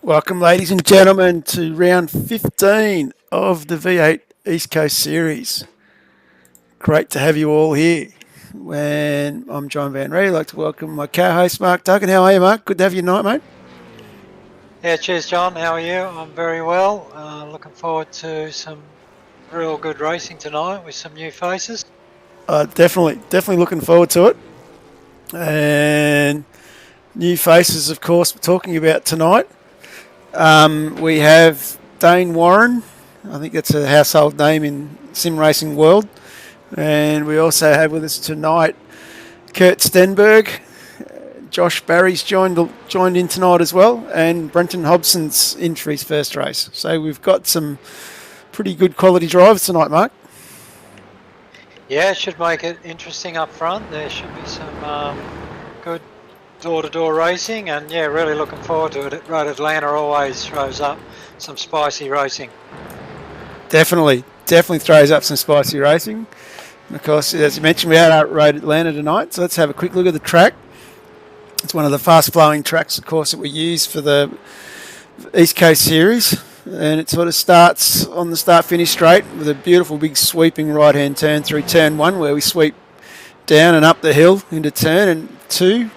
Welcome, ladies and gentlemen, to round 15 of the V8 East Coast Series. Great to have you all here. And I'm John Van Ree. I'd like to welcome my co-host, Mark Duggan. How are you, Mark? Good to have you tonight, mate. Yeah, cheers, John. How are you? I'm very well. Looking forward to some real good racing tonight with some new faces. Definitely looking forward to it. And new faces, of course, we're talking about tonight. We have Dane Warren. I think that's a household name in sim racing world. And we also have with us tonight Kurt Stenberg. Josh Barry's joined in tonight as well, and Brenton Hobson's in for his first race. So we've got some pretty good quality drivers tonight, Mark. Yeah, it should make it interesting up front. There should be some good door-to-door racing, and yeah, really looking forward to it. Road Atlanta always throws up some spicy racing. Definitely throws up some spicy racing. And of course, as you mentioned, we had our Road Atlanta tonight, so let's have a quick look at the track. It's one of the fast-flowing tracks, of course, that we use for the East Coast Series, and it sort of starts on the start-finish straight with a beautiful big sweeping right-hand turn through turn 1, where we sweep down and up the hill into turn 2,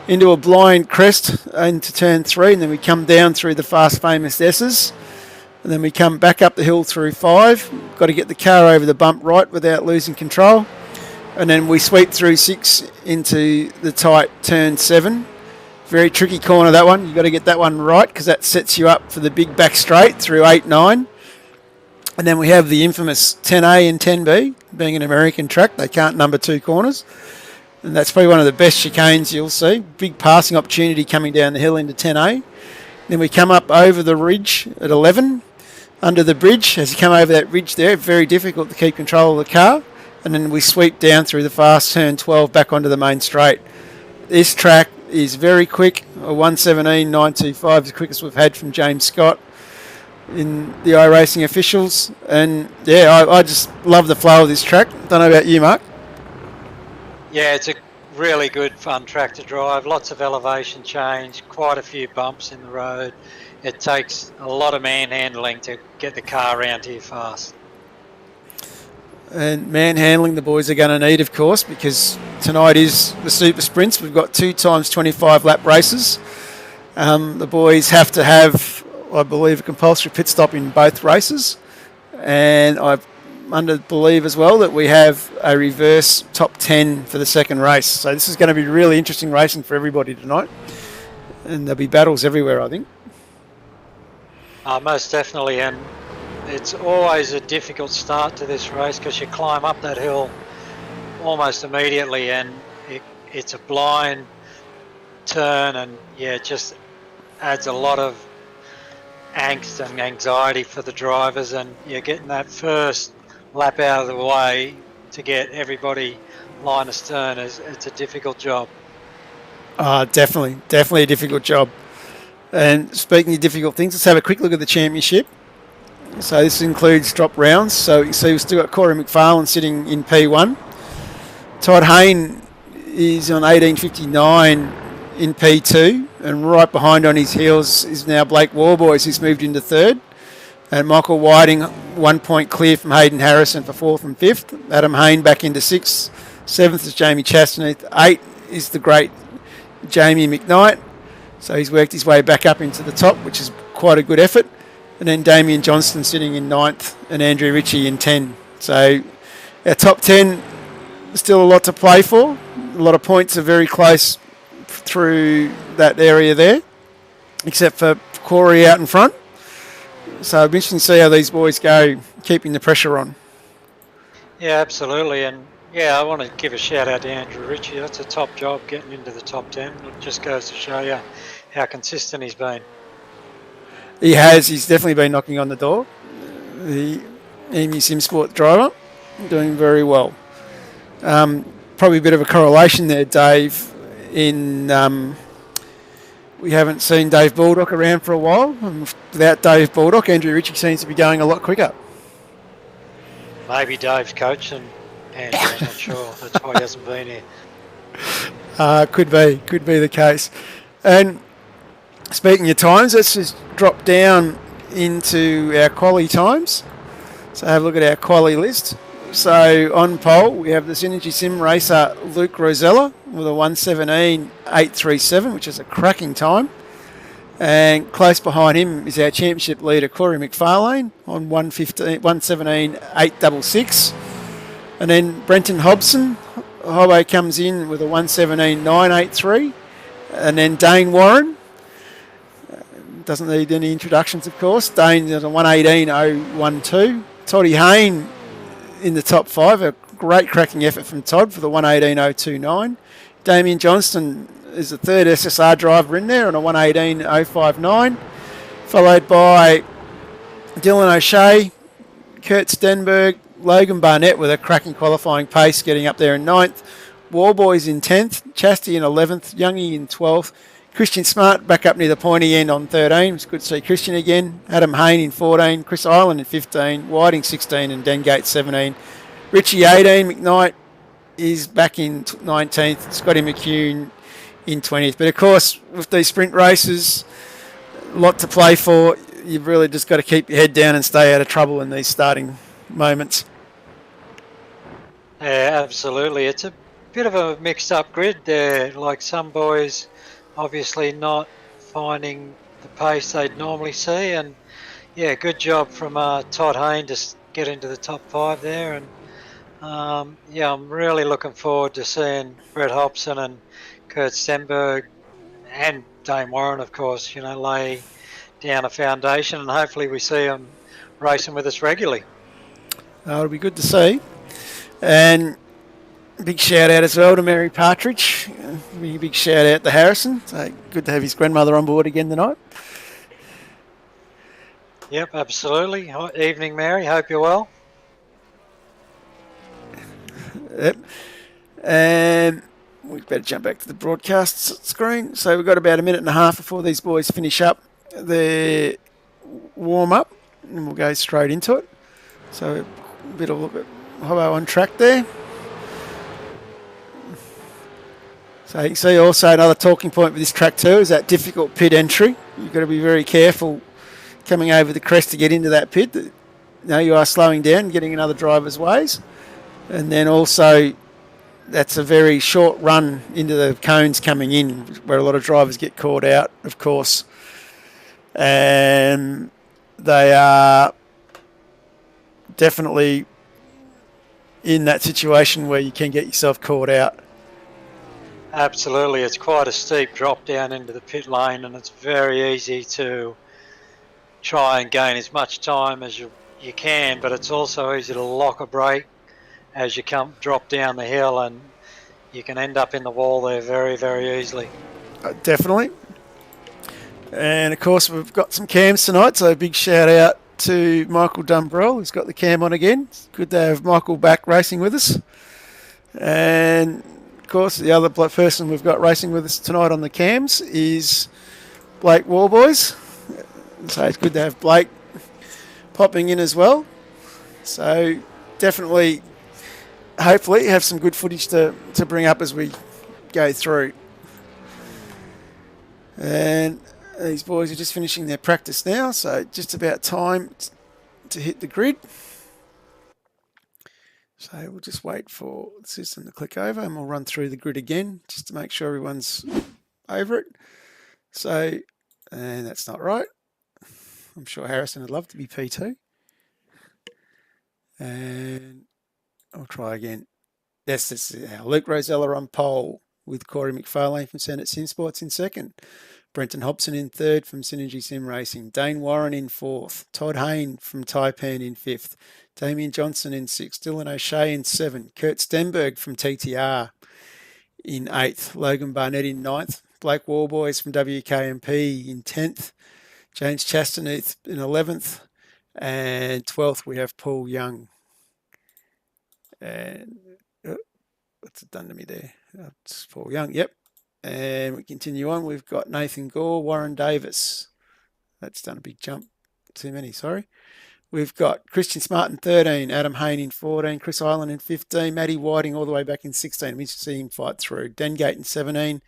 into a blind crest into turn 3, and then we come down through the fast famous S's, and then we come back up the hill through 5. Got to get the car over the bump right without losing control. And then we sweep through 6 into the tight turn 7. Very tricky corner, that one. You've got to get that one right because that sets you up for the big back straight through 8, 9. And then we have the infamous 10A and 10B. Being an American track, they can't number 2 corners. And that's probably one of the best chicanes you'll see. Big passing opportunity coming down the hill into 10A. Then we come up over the ridge at 11. Under the bridge, as you come over that ridge there, very difficult to keep control of the car. And then we sweep down through the fast turn 12 back onto the main straight. This track is very quick. A 1:17.925 is the quickest we've had from James Scott in the iRacing officials. And yeah, I just love the flow of this track. Don't know about you, Mark. Yeah, it's a really good, fun track to drive. Lots of elevation change, quite a few bumps in the road. It takes a lot of manhandling to get the car around here fast. And manhandling the boys are going to need, of course, because tonight is the super sprints. We've got 2 times 25 lap races. The boys have to have, I believe, a compulsory pit stop in both races. And I believe as well that we have a reverse top 10 for the second race. So this is going to be really interesting racing for everybody tonight. And there'll be battles everywhere, I think. Most definitely, and it's always a difficult start to this race because you climb up that hill almost immediately, and it's a blind turn, and yeah, it just adds a lot of angst and anxiety for the drivers, and you're getting that first lap out of the way to get everybody line astern. It's a difficult job. Definitely a difficult job. And speaking of difficult things, let's have a quick look at the championship. So this includes drop rounds. So you can see we've still got Corey Mcfarlane sitting in P1. Todd Hayden is on 18.59 in P2. And right behind on his heels is now Blake Warboys, who's moved into 3rd. And Michael Whiting, 1 point clear from Hayden Harris and for 4th and 5th. Adam Hayne back into 6th. 7th is Jamie Chastaneath. 8 is the great Jamie McKnight. So he's worked his way back up into the top, which is quite a good effort. And then Damien Johnston sitting in 9th and Andrew Ritchie in 10. So our top 10, still a lot to play for. A lot of points are very close through that area there, except for Corey out in front. So it'll be interesting to see how these boys go, keeping the pressure on. Yeah, absolutely. And yeah, I want to give a shout out to Andrew Ritchie. That's a top job getting into the top 10. It just goes to show you how consistent he's been. He has. He's definitely been knocking on the door. The EMU Sim Sport driver, doing very well. Probably a bit of a correlation there, Dave, in we haven't seen Dave Baldock around for a while. And without Dave Baldock, Andrew Ritchie seems to be going a lot quicker. Maybe Dave's coaching Andrew, I'm not sure. That's why he hasn't been here. Could be the case. And Speaking of times, let's just drop down into our quali times. So have a look at our quali list. So on pole, we have the Synergy Sim racer Luke Rosella with a 1:17.837, which is a cracking time. And close behind him is our championship leader, Corey Mcfarlane, on 1:17.866. And then Brenton Hobson, Hobbo comes in with a 1:17.983. And then Dane Warren, doesn't need any introductions, of course. Dane is a 1:18.012. Toddy Hayne in the top 5, a great cracking effort from Todd for the 1:18.029. Damien Johnston is the third SSR driver in there on a 1:18.059, followed by Dylan O'Shea, Kurt Stenberg, Logan Barnett with a cracking qualifying pace getting up there in 9th, Warboys in 10th, Chastity in 11th, Youngie in 12th, Christian Smart back up near the pointy end on 13. It's good to see Christian again. Adam Hayne in 14, Chris Island in 15, Whiting 16 and Dengate 17. Richie 18, McKnight is back in 19th, Scotty McCune in 20th. But of course, with these sprint races, a lot to play for. You've really just got to keep your head down and stay out of trouble in these starting moments. Yeah, absolutely. It's a bit of a mixed up grid there. Like some boys obviously not finding the pace they'd normally see, and yeah, good job from Todd Hayne to get into the top 5 there. And yeah, I'm really looking forward to seeing Brett Hobson and Kurt Stenberg and Dane Warren, of course, lay down a foundation, and hopefully we see them racing with us regularly. It'll be good to see. And big shout out as well to Mary Partridge. Big shout out to Harrison. So good to have his grandmother on board again tonight. Yep, absolutely. Evening, Mary. Hope you're well. Yep. And we better jump back to the broadcast screen. So we've got about a minute and a half before these boys finish up their warm up, and we'll go straight into it. So a bit of Hobbo on track there. So you can see also another talking point with this track too is that difficult pit entry. You've got to be very careful coming over the crest to get into that pit. You are slowing down, getting in other drivers' ways. And then also that's a very short run into the cones coming in where a lot of drivers get caught out, of course. And they are definitely in that situation where you can get yourself caught out. Absolutely, it's quite a steep drop down into the pit lane, and it's very easy to try and gain as much time as you can, but it's also easy to lock a brake as you drop down the hill, and you can end up in the wall there very, very easily. Definitely. And of course we've got some cams tonight, so a big shout out to Michael Dumbrell, who's got the cam on again. It's good to have Michael back racing with us. And of course, the other person we've got racing with us tonight on the cams is Blake Warboys. So it's good to have Blake popping in as well. So definitely, hopefully, have some good footage to bring up as we go through. And these boys are just finishing their practice now, so just about time to hit the grid. So we'll just wait for the system to click over and we'll run through the grid again just to make sure everyone's over it. So, and that's not right. I'm sure Harrison would love to be P2. And I'll try again. Yes, this is Luke Rosella on pole with Corey Mcfarlane from Senate Sim Sports in second. Brenton Hobson in third from Synergy Sim Racing. Dane Warren in fourth. Todd Hayne from Taipan in fifth. Damien Johnson in sixth. Dylan O'Shea in seventh. Kurt Stenberg from TTR in eighth. Logan Barnett in ninth. Blake Warboys from WK&P in 10th. James Chastaneath in 11th. And 12th we have Paul Young. And what's it done to me there? It's Paul Young, yep. And we continue on. We've got Nathan Gore, Warren Davis. That's done a big jump. Too many, sorry. We've got Christian Smart in 13, Adam Hayne in 14, Chris Island in 15, Matty Whiting all the way back in 16. We should see him fight through. Dengate in 17.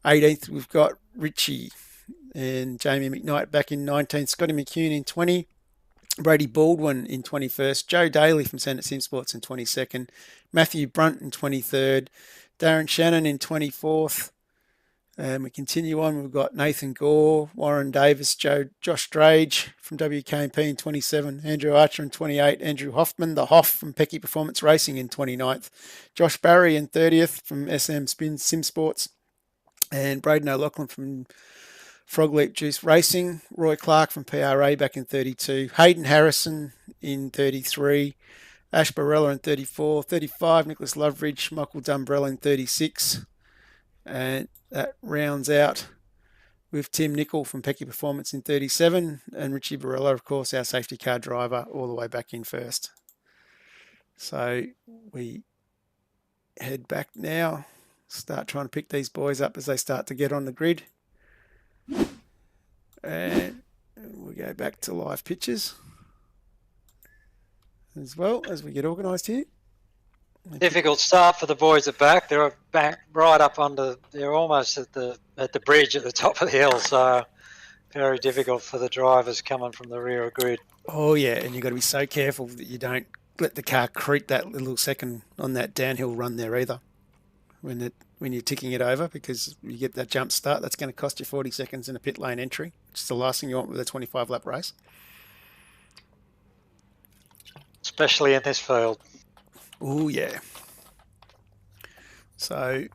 18th, we've got Richie and Jamie McKnight back in 19th, Scotty McCune in 20, Brady Baldwin in 21st, Joe Daly from Senate Sim Sports in 22nd, Matthew Brunt in 23rd, Darren Shannon in 24th. And we continue on. We've got Nathan Gore, Warren Davis, Josh Drage from WK&P in 27, Andrew Archer in 28, Andrew Hoffman, the Hoff from Pecky Performance Racing in 29th, Josh Barry in 30th from SM Sim Sports, and Braden O'Loughlin from Frog Leap Juice Racing, Roy Clark from PRA back in 32, Hayden Harrison in 33, Ash Barella in 34, 35, Nicholas Loveridge, Michael Dumbrell in 36, and that rounds out with Tim Nicol from Pecky Performance in 37, and Richie Barella, of course, our safety car driver, all the way back in first. So we head back now, start trying to pick these boys up as they start to get on the grid. And we go back to live pictures as well as we get organised here. Difficult start for the boys at back. They're back right up under. They're almost at the bridge at the top of the hill. So very difficult for the drivers coming from the rear of grid. Oh yeah, and you've got to be so careful that you don't let the car creep that little second on that downhill run there either. When you're ticking it over, because you get that jump start, that's going to cost you 40 seconds in a pit lane entry, which is the last thing you want with a 25 lap race. Especially in this field. Oh, yeah. So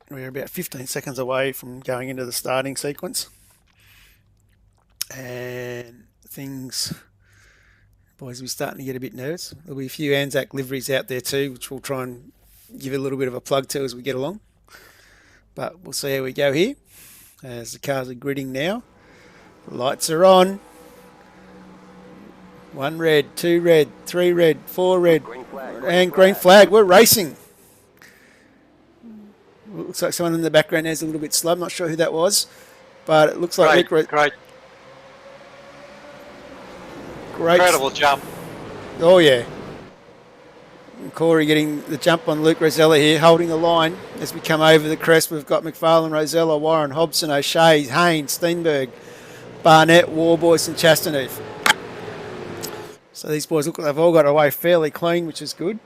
we're about 15 seconds away from going into the starting sequence. And boys, we're starting to get a bit nervous. There'll be a few Anzac liveries out there too, which we'll try and give a little bit of a plug to as we get along. But we'll see how we go here. As the cars are gridding now. The lights are on. 1 red, 2 red, 3 red, 4 red, and green flag. We're racing. Looks like someone in the background is a little bit slow. I'm not sure who that was, but it looks like great. Incredible jump. Oh yeah. And Corey getting the jump on Luke Rosella here, holding the line as we come over the crest. We've got Mcfarlane, Rosella, Warren, Hobson, O'Shea, Haynes, Steenberg, Barnett, Warboys, and Chastaneuf. So these boys look like they've all got away fairly clean, which is good.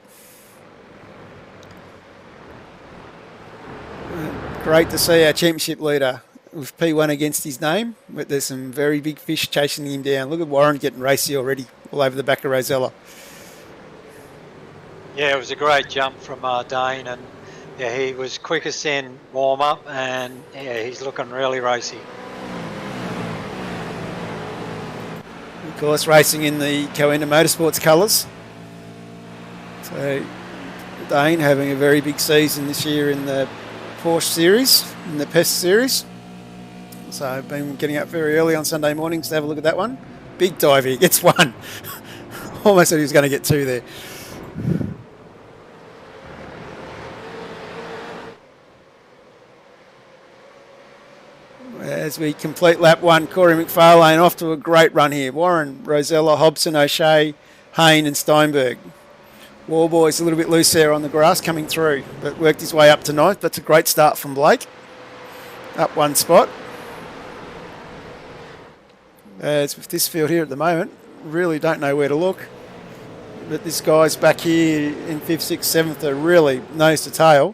Great to see our championship leader with P1 against his name, but there's some very big fish chasing him down. Look at Warren getting racy already, all over the back of Rosella. Yeah, it was a great jump from Dane, and yeah, he was quickest in warm-up, and yeah, he's looking really racy. Of course, racing in the Coenda Motorsports colours. So Dane having a very big season this year in the Porsche series, in the Pest series. So I've been getting up very early on Sunday mornings to have a look at that one. Big dive here, gets one. Almost thought he was going to get two there. As we complete lap one, Corey Mcfarlane off to a great run here. Warren, Rosella, Hobson, O'Shea, Hayne and Steinberg. Warboy's a little bit loose there on the grass coming through, but worked his way up to ninth. That's a great start from Blake. Up one spot. As with this field here at the moment, really don't know where to look. But this guy's back here in 5th, 6th, 7th are really nose to tail.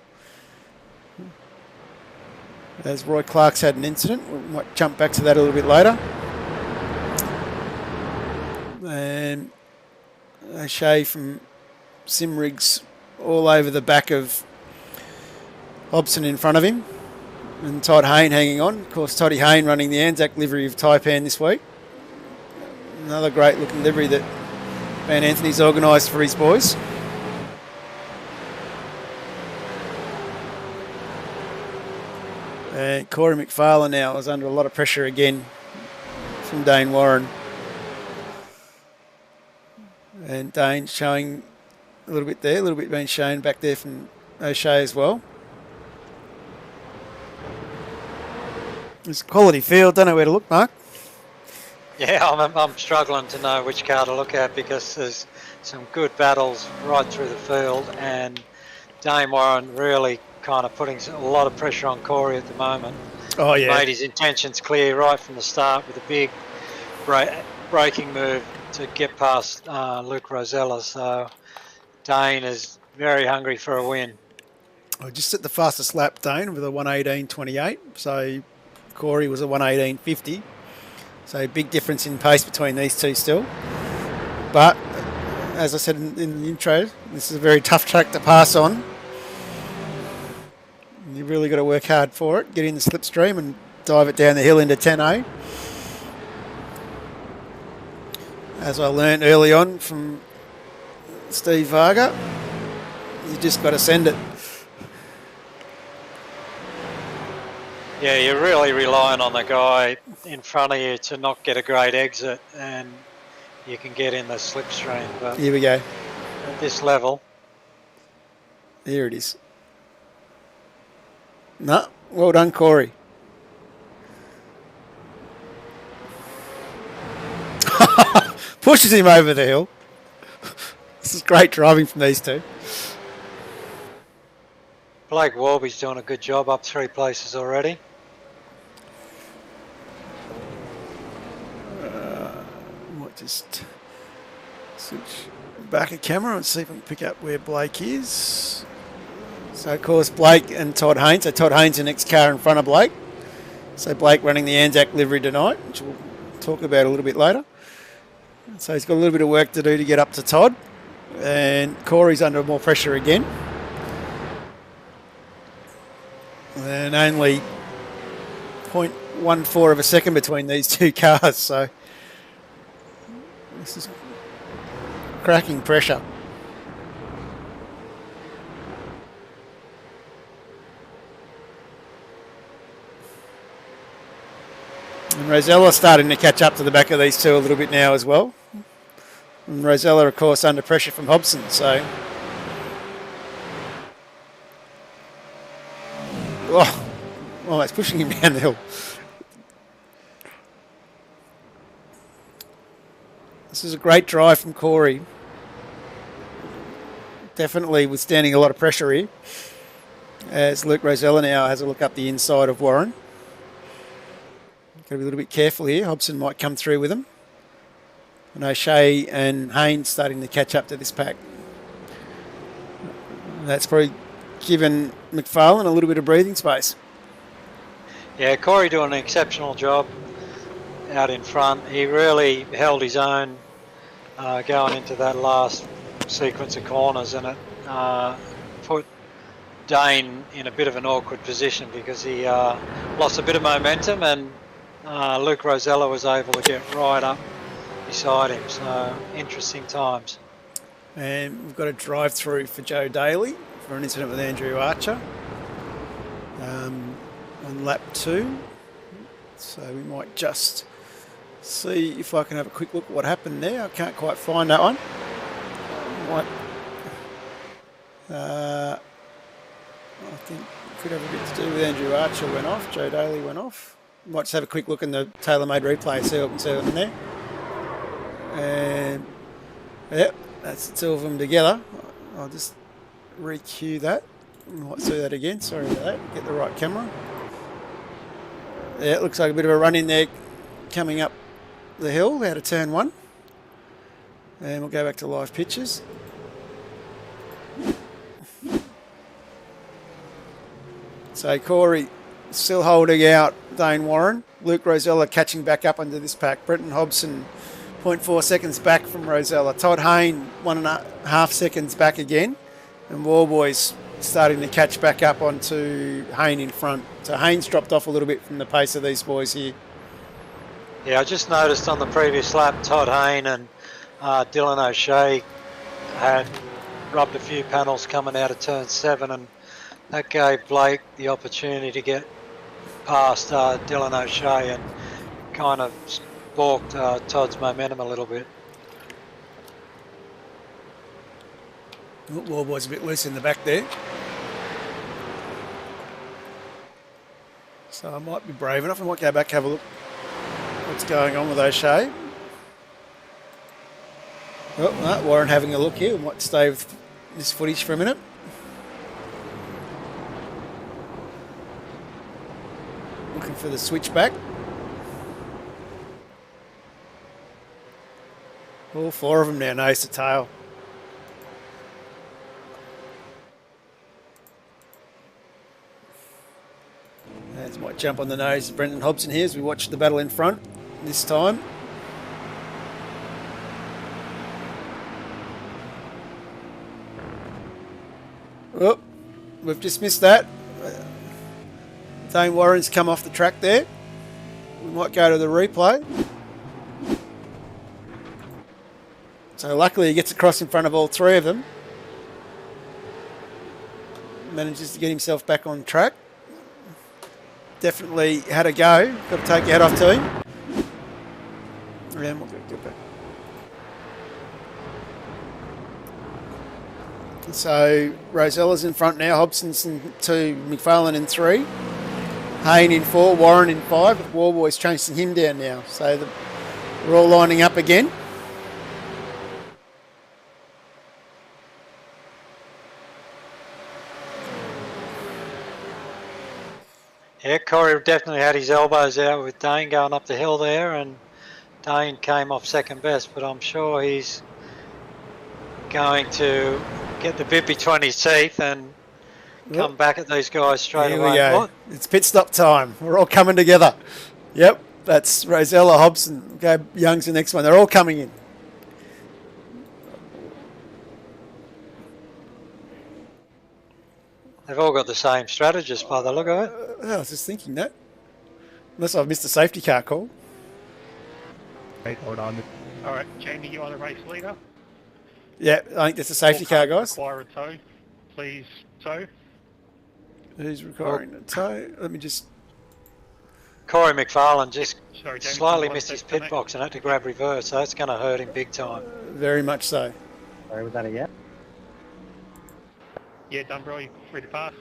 As Roy Clark's had an incident. We might jump back to that a little bit later. And O'Shea from Simrigs all over the back of Hobson in front of him. And Todd Hayne hanging on. Of course, Toddy Hayne running the Anzac livery of Taipan this week. Another great looking livery that Van Anthony's organised for his boys. And Corey Mcfarlane now is under a lot of pressure again from Dane Warren. And Dane showing a little bit there, a little bit being shown back there from O'Shea as well. It's a quality field, don't know where to look, Mark. Yeah, I'm struggling to know which car to look at because there's some good battles right through the field, and Dane Warren really kind of putting a lot of pressure on Corey at the moment. Oh, He yeah. made his intentions clear right from the start with a big braking move to get past Luke Rosella. So Dane is very hungry for a win. I just set the fastest lap, Dane, with a 1:18.28. So Corey was a 1:18.50. So big difference in pace between these two still. But as I said in the intro, this is a very tough track to pass on. You've really got to work hard for it. Get in the slipstream and dive it down the hill into 10A. As I learned early on from Steve Varga, you just got to send it. Yeah, you're really relying on the guy in front of you to not get a great exit, and you can get in the slipstream. But Here we go. at this level, Here it is. No, well done, Corey. Pushes him over the hill. This is great driving from these two. Blake Warby's doing a good job, up 3 places already. Might just switch back a camera and see if I can pick up where Blake is. So, of course, Blake and Todd Haynes. So, Todd Haynes, the next car in front of Blake. So, Blake running the Anzac livery tonight, which we'll talk about a little bit later. So, he's got a little bit of work to do to get up to Todd. And Corey's under more pressure again. And only 0.14 of a second between these two cars. So, this is cracking pressure. And Rosella starting to catch up to the back of these two a little bit now as well. And Rosella, of course, under pressure from Hobson. So, it's pushing him down the hill. This is a great drive from Corey. Definitely withstanding a lot of pressure here. As Luke Rosella now has a look up the inside of Warren. Got to be a little bit careful here. Hobson might come through with him. And O'Shea and Haynes starting to catch up to this pack. That's probably given Mcfarlane a little bit of breathing space. Yeah, Corey doing an exceptional job out in front. He really held his own going into that last sequence of corners, and it put Dane in a bit of an awkward position because he lost a bit of momentum, and Luke Rosella was able to get right up beside him. So interesting times. And we've got a drive through for Joe Daly for an incident with Andrew Archer on lap 2. So we might just see if I can have a quick look at what happened there. I can't quite find that one. I think it could have a bit to do with Andrew Archer went off, Joe Daly went off. Might just have a quick look in the tailor-made replay and see what we can see in there. And yep, that's the two of them together. I'll just re-cue that. Might see that again. Sorry about that. Get the right camera. Yeah, it looks like a bit of a run in there coming up the hill out of turn 1. And we'll go back to live pictures. So Corey still holding out Dane Warren. Luke Rosella catching back up under this pack. Brenton Hobson 0.4 seconds back from Rosella. Todd Hayne 1.5 seconds back again. And Warboys starting to catch back up onto Hayne in front. So Hayne's dropped off a little bit from the pace of these boys here. Yeah, I just noticed on the previous lap, Todd Hayne and Dylan O'Shea had rubbed a few panels coming out of turn 7, and that gave Blake the opportunity to get past Dylan O'Shea and kind of balked Todd's momentum a little bit. Warboy's a bit loose in the back there. So I might be brave enough. I might go back have a look what's going on with O'Shea. Oh, no, Warren having a look here. We might stay with this footage for a minute. Looking for the switchback. All four of them now nose to tail. As might jump on the nose of Brendan Hobson here as we watch the battle in front this time. Oh, we've just missed that. Dane Warren's come off the track there. We might go to the replay. So luckily he gets across in front of all three of them. Manages to get himself back on track. Definitely had a go. Got to take your hat off to him. And we'll get back. So Rosella's in front now. Hobson's in 2, Mcfarlane in 3. Hayden in 4, Warren in 5. But Warboy's chasing him down now. So we're all lining up again. Yeah, Corey definitely had his elbows out with Dane going up the hill there, and Dane came off second best, but I'm sure he's going to get the bit between his teeth and come back at these guys straight Here away. we go. What? It's pit stop time. We're all coming together. Yep, that's Rosella, Hobson. Okay, Young's the next one. They're all coming in. They've all got the same strategist by the look of it. I was just thinking that. Unless I've missed a safety car call. Wait, hold on. Alright, Jamie, you are the race leader. Yeah, I think that's a safety car, guys. Require a tow. Please tow. Who's requiring a tow? Let me just... Corey Mcfarlane just Sorry, Jamie, slightly one missed his second, pit box and had to grab reverse, so that's going to hurt him big time. Very much so. Sorry, was that a yes? Yeah, done, bro. You're free to pass.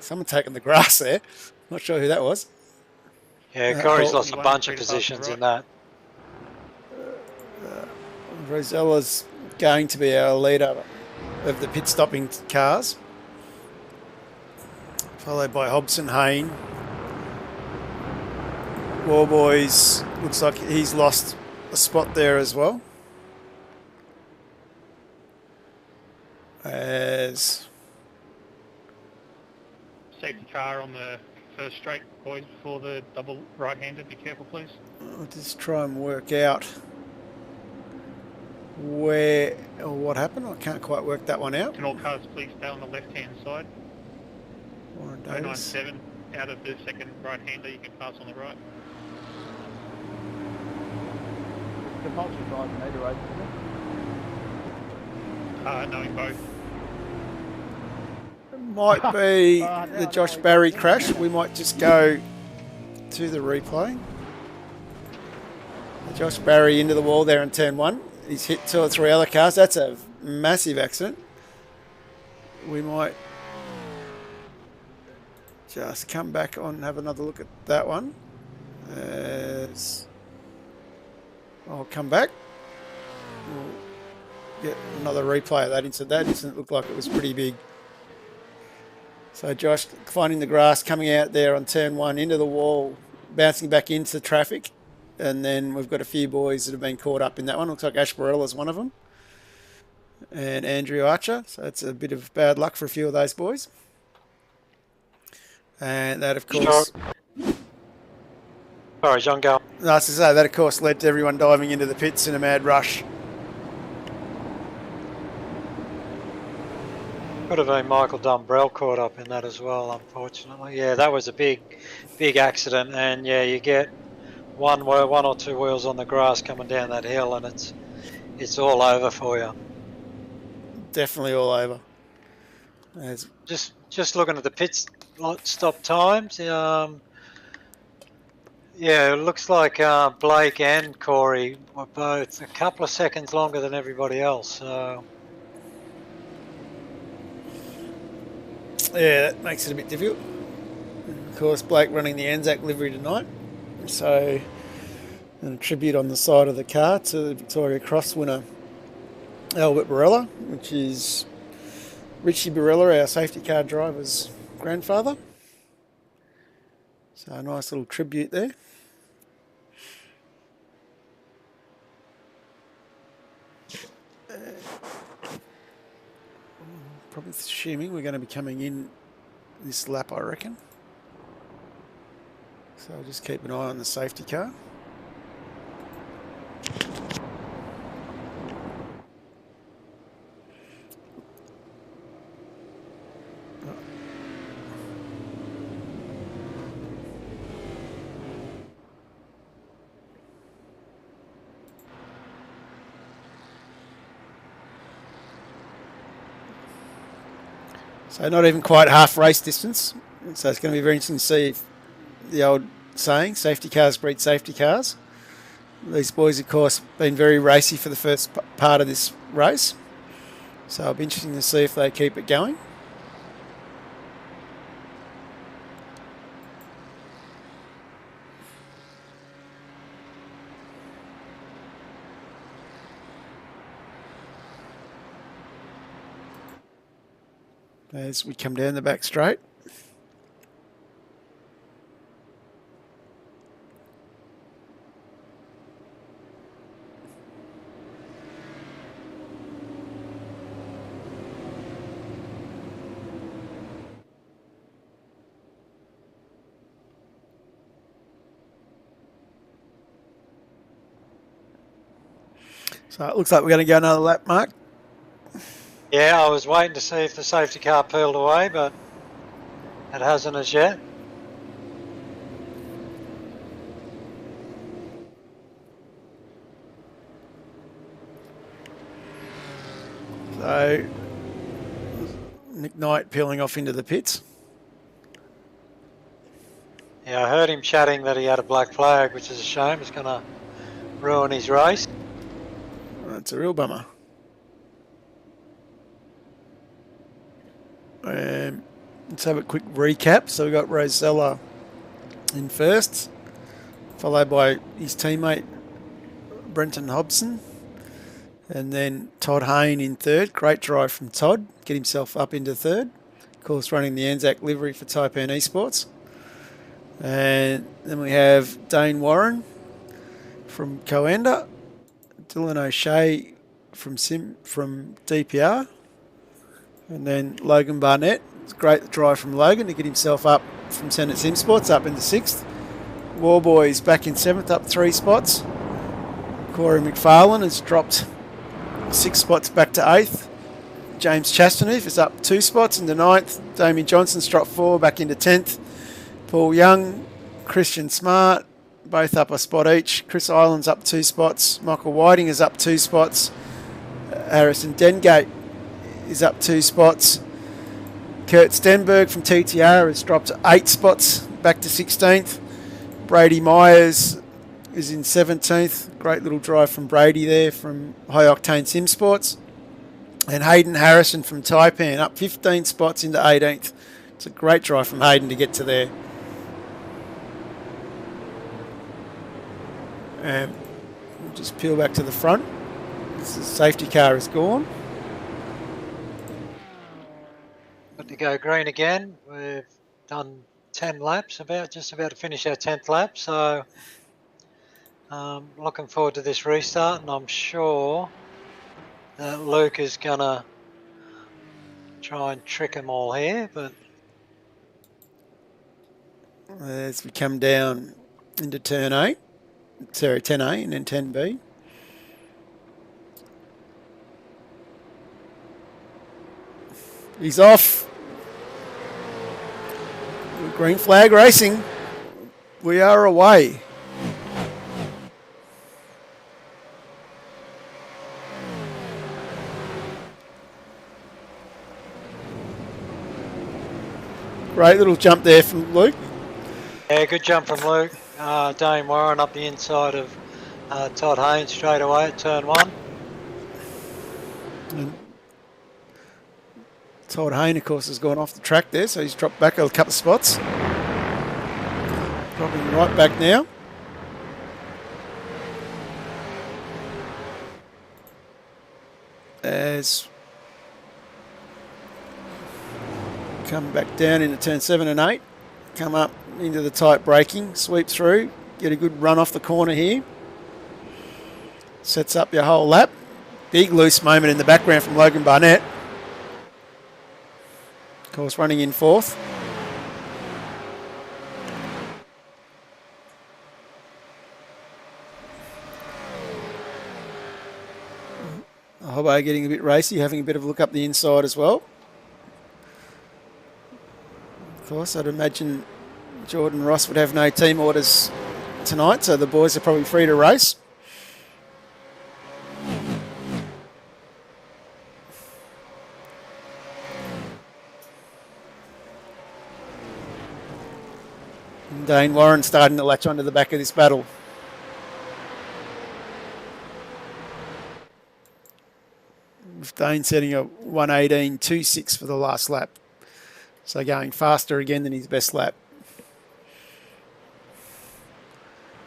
Someone taking the grass there. Not sure who that was. Yeah, Corey's Paul, lost a bunch of positions in that. Rosella's going to be our leader of the pit stopping cars. Followed by Hobson Hayne. Warboys, looks like he's lost a spot there as well. As Safety car on the first straight, boys, before the double right-handed. Be careful, please. I'll just try and work out where or what happened. I can't quite work that one out. Can all cars please stay on the left-hand side? Warren Davis. 097, out of the second right-hander, you can pass on the right. Compulsory drive in either road, Knowing both. Might be the Josh Barry crash. We might just go to the replay. Josh Barry into the wall there in turn 1. He's hit 2 or 3 other cars. That's a massive accident. We might just come back on and have another look at that one. I'll come back. We'll get another replay of that incident. That incident looked like it was pretty big. So Josh finding the grass, coming out there on turn 1 into the wall, bouncing back into traffic. And then we've got a few boys that have been caught up in that one. Looks like Ash Barella's one of them. And Andrew Archer. So it's a bit of bad luck for a few of those boys. And that, of course... Sorry, John, go. Nice to say, that, of course, led to everyone diving into the pits in a mad rush. Could have been Michael Dumbrell caught up in that as well, unfortunately. Yeah, that was a big accident, and yeah, you get one or two wheels on the grass coming down that hill, and it's all over for you. Definitely all over. Just looking at the pit stop times, yeah, it looks like Blake and Corey were both a couple of seconds longer than everybody else. So. Yeah, that makes it a bit difficult. And of course, Blake running the Anzac livery tonight. So, a tribute on the side of the car to the Victoria Cross winner, Albert Barella, which is Richie Barella, our safety car driver's grandfather. So a nice little tribute there. Probably assuming we're going to be coming in this lap, I reckon. So I'll just keep an eye on the safety car. So not even quite half race distance. So it's going to be very interesting to see if the old saying, safety cars breed safety cars. These boys, of course, been very racy for the first part of this race. So it'll be interesting to see if they keep it going. As we come down the back straight. So it looks like we're going to go another lap, Mark. Yeah, I was waiting to see if the safety car peeled away, but it hasn't as yet. So Nick Knight peeling off into the pits. Yeah, I heard him chatting that he had a black flag, which is a shame. It's going to ruin his race. That's a real bummer. Let's have a quick recap. So we got Rosella in first, followed by his teammate Brenton Hobson, and then Todd Hayne in third. Great drive from Todd, get himself up into third. Of course, running the Anzac livery for Taipan Esports. And then we have Dane Warren from Coanda, Dylan O'Shea from DPR, and then Logan Barnett. It's a great drive from Logan to get himself up from Senate Sim Sports up into sixth. Warboys back in seventh, up 3 spots. Corey Mcfarlane has dropped 6 spots back to eighth. James Chastaneef is up 2 spots into ninth. Damien Johnson's dropped 4 back into 10th. Paul Young, Christian Smart, both up a spot each. Chris Island's up 2 spots. Michael Whiting is up 2 spots. Harrison Dengate is up 2 spots. Kurt Stenberg from TTR has dropped 8 spots back to 16th. Brady Myers is in 17th. Great little drive from Brady there from High Octane Sim Sports. And Hayden Harrison from Taipan up 15 spots into 18th. It's a great drive from Hayden to get to there. And we'll just peel back to the front. The safety car is gone. Good to go green again. We've done 10 laps, just about to finish our 10th lap. So looking forward to this restart, and I'm sure that Luke is going to try and trick them all here. But as we come down into turn 8, sorry, 10A and then 10B. He's off. Green flag racing. We are away. Great little jump there from Luke. yeah, good jump from Luke. Dane Warren up the inside of Todd Haynes straight away at turn 1. And Todd Hayne, of course, has gone off the track there, so he's dropped back a couple of spots. Dropping right back now. As come back down into turn 7 and 8. Come up into the tight braking, sweep through, get a good run off the corner here. Sets up your whole lap. Big loose moment in the background from Logan Barnett. Of course, running in fourth. Hobbo getting a bit racy, having a bit of a look up the inside as well. Of course, I'd imagine Jordan Ross would have no team orders tonight, so the boys are probably free to race. And Dane Warren starting to latch onto the back of this battle. With Dane setting a 1:18.26 for the last lap. So going faster again than his best lap.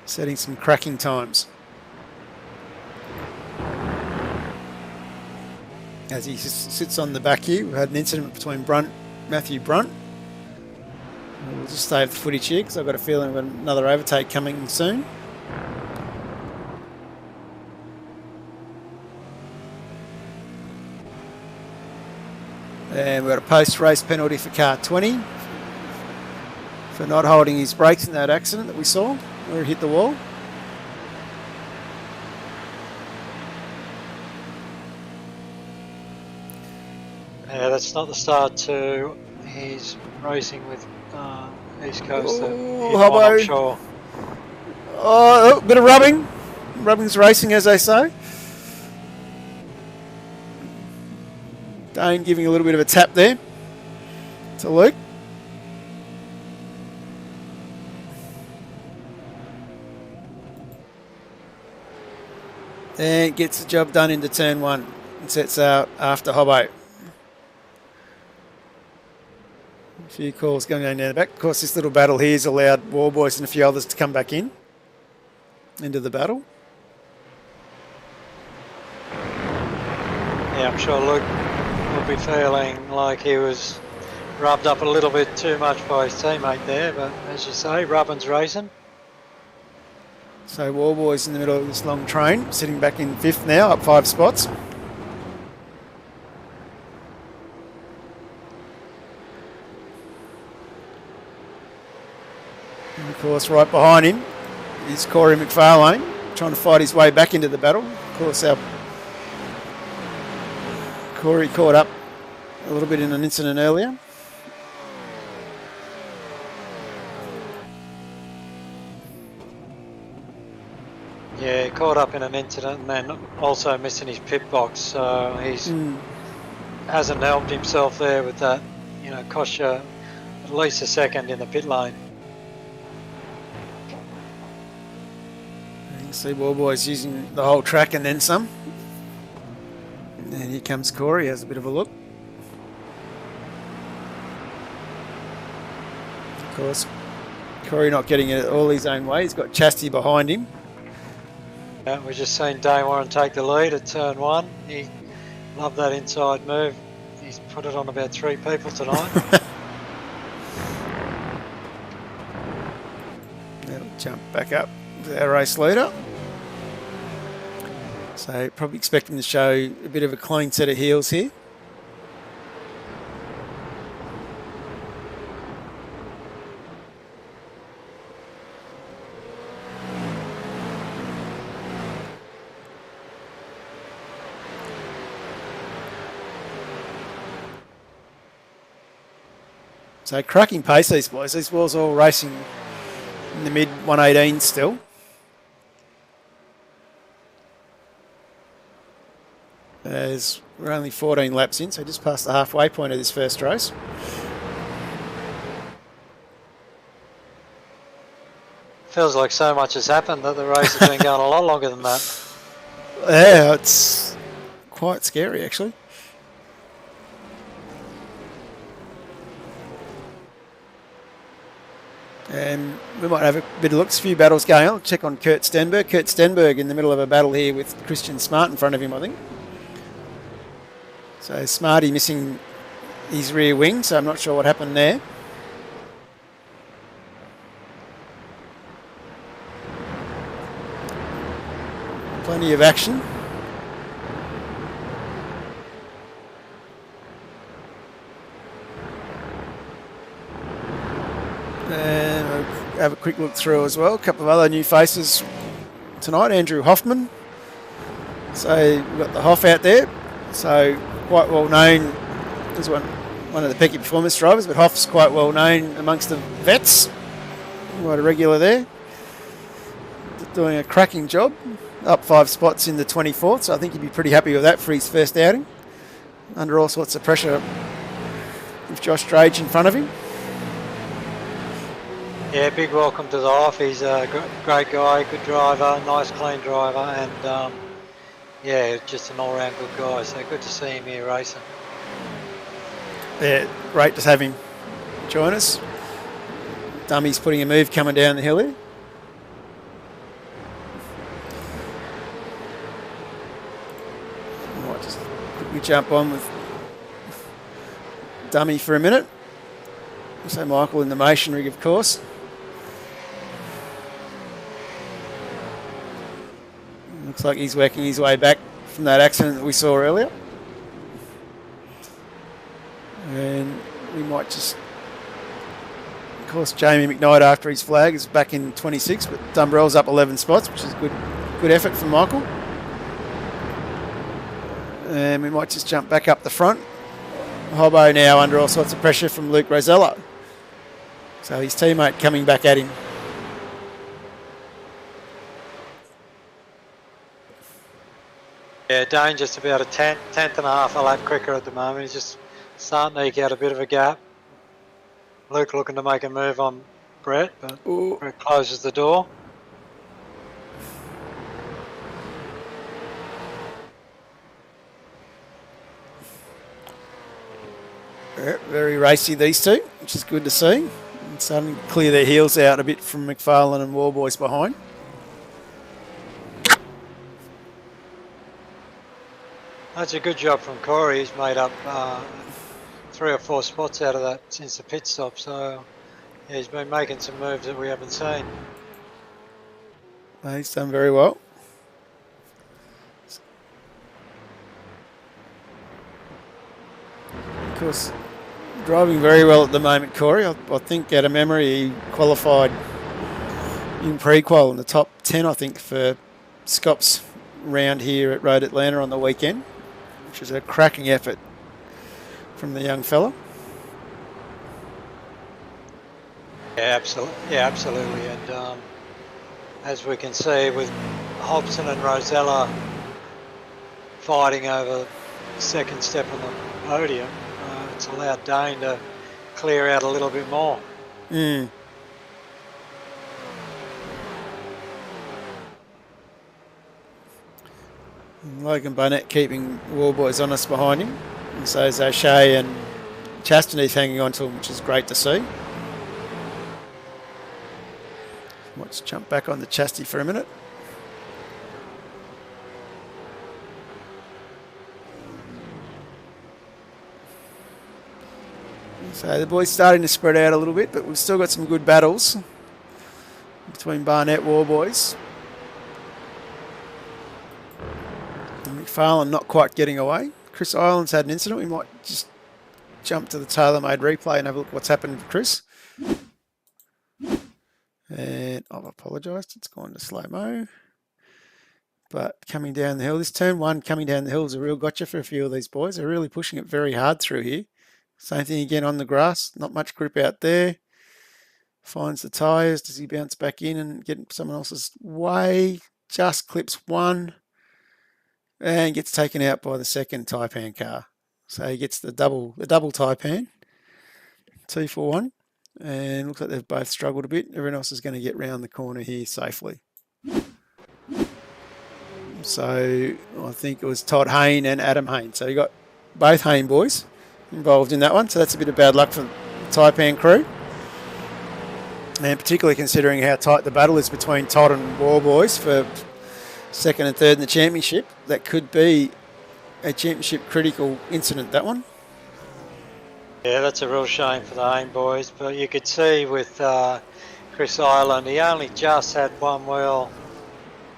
Setting some cracking times. As he sits on the back here, we had an incident between Matthew Brunt. We'll just save the footage here because I've got a feeling we've got another overtake coming soon. And we've got a post-race penalty for car 20 for not holding his brakes in that accident that we saw where he hit the wall. Yeah, that's not the start to his racing with East Coast. Hobbo. I'm sure. Oh, a bit of rubbing. Rubbing's racing, as they say. Dane giving a little bit of a tap there to Luke. And gets the job done into turn one and sets out after Hobbo. A few calls going down the back. Of course, this little battle here has allowed War Boys and a few others to come back into the battle. Yeah, I'm sure Luke will be feeling like he was rubbed up a little bit too much by his teammate there, but as you say, rubbing's racing. So War Boys in the middle of this long train, sitting back in fifth now, up 5 spots. And of course, right behind him is Corey Mcfarlane, trying to fight his way back into the battle. Of course, our Corey caught up a little bit in an incident earlier. Yeah, caught up in an incident and then also missing his pit box, so he's hasn't helped himself there with that. You know, cost you at least a second in the pit lane. You can see War Boys using the whole track and then some. And here comes Corey, has a bit of a look. Of course, Corey not getting it all his own way. He's got Chastity behind him. Yeah, we've just seen Dane Warren take the lead at turn one. He loved that inside move. He's put it on about 3 people tonight. That'll jump back up to our race leader. So probably expecting to show a bit of a clean set of heels here. So cracking pace, these boys. These boys all racing in the mid 1:18 still. As we're only 14 laps in, so just past the halfway point of this first race. Feels like so much has happened that the race has been going a lot longer than that. Yeah, it's quite scary actually. And we might have a bit of looks, a few battles going on. Check on Kurt Stenberg. Kurt Stenberg in the middle of a battle here with Christian Smart in front of him, I think. So Smarty missing his rear wing, so I'm not sure what happened there. Plenty of action. And we'll have a quick look through as well. A couple of other new faces tonight. Andrew Hoffman. So we've got the Hoff out there. So quite well known as one of the Pecky Performance drivers, but Hoff's quite well known amongst the vets. Quite a regular there. Doing a cracking job. Up 5 spots in the 24th, so I think he'd be pretty happy with that for his first outing. Under all sorts of pressure with Josh Drage in front of him. Yeah, big welcome to the off. He's a great guy, good driver, nice clean driver, and yeah, just an all-round good guy. So good to see him here racing. Yeah, great to have him join us. Dummy's putting a move coming down the hill here. Might just quickly jump on with Dummy for a minute. So Michael in the motion rig, of course. Looks like he's working his way back from that accident that we saw earlier. And we might just... Of course, Jamie McKnight after his flag is back in 26, but Dumbrell's up 11 spots, which is good effort from Michael. And we might just jump back up the front. Hobbo now under all sorts of pressure from Luke Rosello. So his teammate coming back at him. Yeah, Dane just about a tenth and a half a lap quicker at the moment. He's just starting to eke out a bit of a gap. Luke looking to make a move on Brett, but Brett closes the door. Yeah, very racy these two, which is good to see. And starting to clear their heels out a bit from Mcfarlane and Warboys behind. That's a good job from Corey. He's made up 3 or 4 spots out of that since the pit stop. So yeah, he's been making some moves that we haven't seen. He's done very well. Of course, driving very well at the moment, Corey. I think out of memory he qualified in pre-qual in the top 10, I think, for Scott's round here at Road Atlanta on the weekend, which is a cracking effort from the young fella. Yeah, absolutely. And as we can see with Hobson and Rosella fighting over the second step on the podium, it's allowed Dane to clear out a little bit more. Logan Barnett keeping Warboys honest behind him. And so is O'Shea and Chastaneeth hanging on to him, which is great to see. Let's jump back on the Chasty for a minute. So the boys starting to spread out a little bit, but we've still got some good battles between Barnett Warboys. Mcfarlane not quite getting away. Chris Ireland's had an incident. We might just jump to the tailor-made replay and have a look at what's happened with Chris. And I've apologised. It's gone to slow-mo. But coming down the hill, this turn 1 coming down the hill is a real gotcha for a few of these boys. They're really pushing it very hard through here. Same thing again on the grass. Not much grip out there. Finds the tyres. Does he bounce back in and get someone else's way? Just clips one. And gets taken out by the second Taipan car. So he gets the double Taipan. 2 for 1. And looks like they've both struggled a bit. Everyone else is going to get round the corner here safely. So I think it was Todd Hayne and Adam Hayne. So you got both Hayne boys involved in that one. So that's a bit of bad luck for the Taipan crew. And particularly considering how tight the battle is between Todd and Warboys for second and third in the championship. That could be a championship critical incident, that one. Yeah, that's a real shame for the Hayne boys. But you could see with Chris Ireland, he only just had one wheel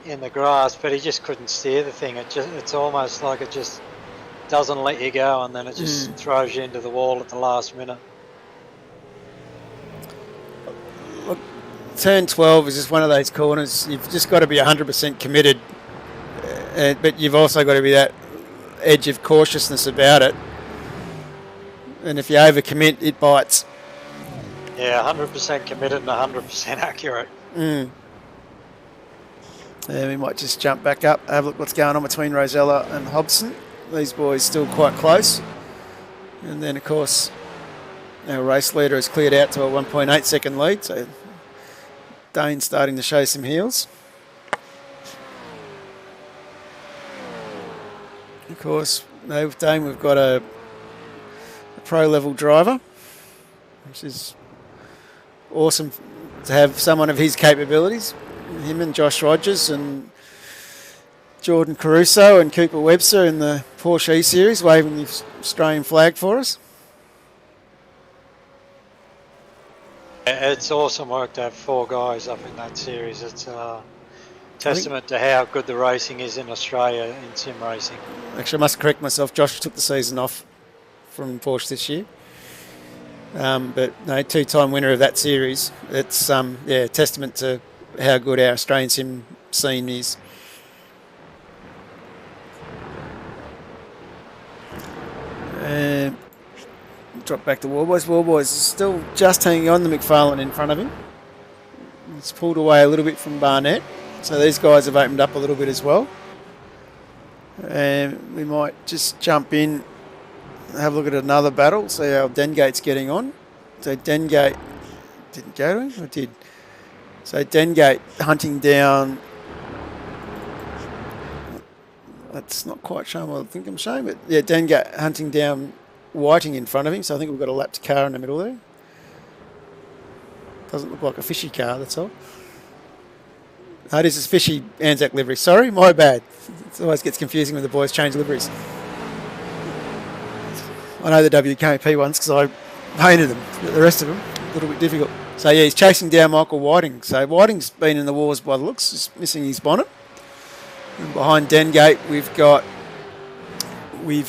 in the grass, but he just couldn't steer the thing. It's almost like it just doesn't let you go, and then it just throws you into the wall at the last minute. Look, turn 12 is just one of those corners. You've just got to be 100% committed, but you've also got to be that edge of cautiousness about it. And if you overcommit, it bites. Yeah, 100% committed and 100% accurate. And we might just jump back up, have a look what's going on between Rosella and Hobson. These boys still quite close. And then, of course, our race leader has cleared out to a 1.8 second lead. So Dane's starting to show some heels. Of course, with Dane, we've got a pro-level driver, which is awesome to have someone of his capabilities. Him and Josh Rogers and Jordan Caruso and Cooper Webster in the Porsche E-Series waving the Australian flag for us. It's awesome work to have 4 guys up in that series. It's a testament to how good the racing is in Australia in sim racing. Actually, I must correct myself. Josh took the season off from Porsche this year. But no, 2-time winner of that series. It's a testament to how good our Australian sim scene is. Drop back to Warboys. Warboys is still just hanging on the Mcfarlane in front of him. It's pulled away a little bit from Barnett. So these guys have opened up a little bit as well. And we might just jump in, have a look at another battle, see how Dengate's getting on. So Dengate didn't go to him, or did? So Dengate hunting down. That's not quite showing what I think I'm showing, but yeah, Dengate hunting down Whiting in front of him. So I think we've got a lapped car in the middle there. Doesn't look like a fishy car, that's all. No, this is fishy Anzac livery. Sorry, my bad. It always gets confusing when the boys change liveries. I know the WK&P ones because I painted them, but the rest of them, a little bit difficult. So yeah, he's chasing down Michael Whiting. So Whiting's been in the wars by the looks, just missing his bonnet. And behind Dengate, we've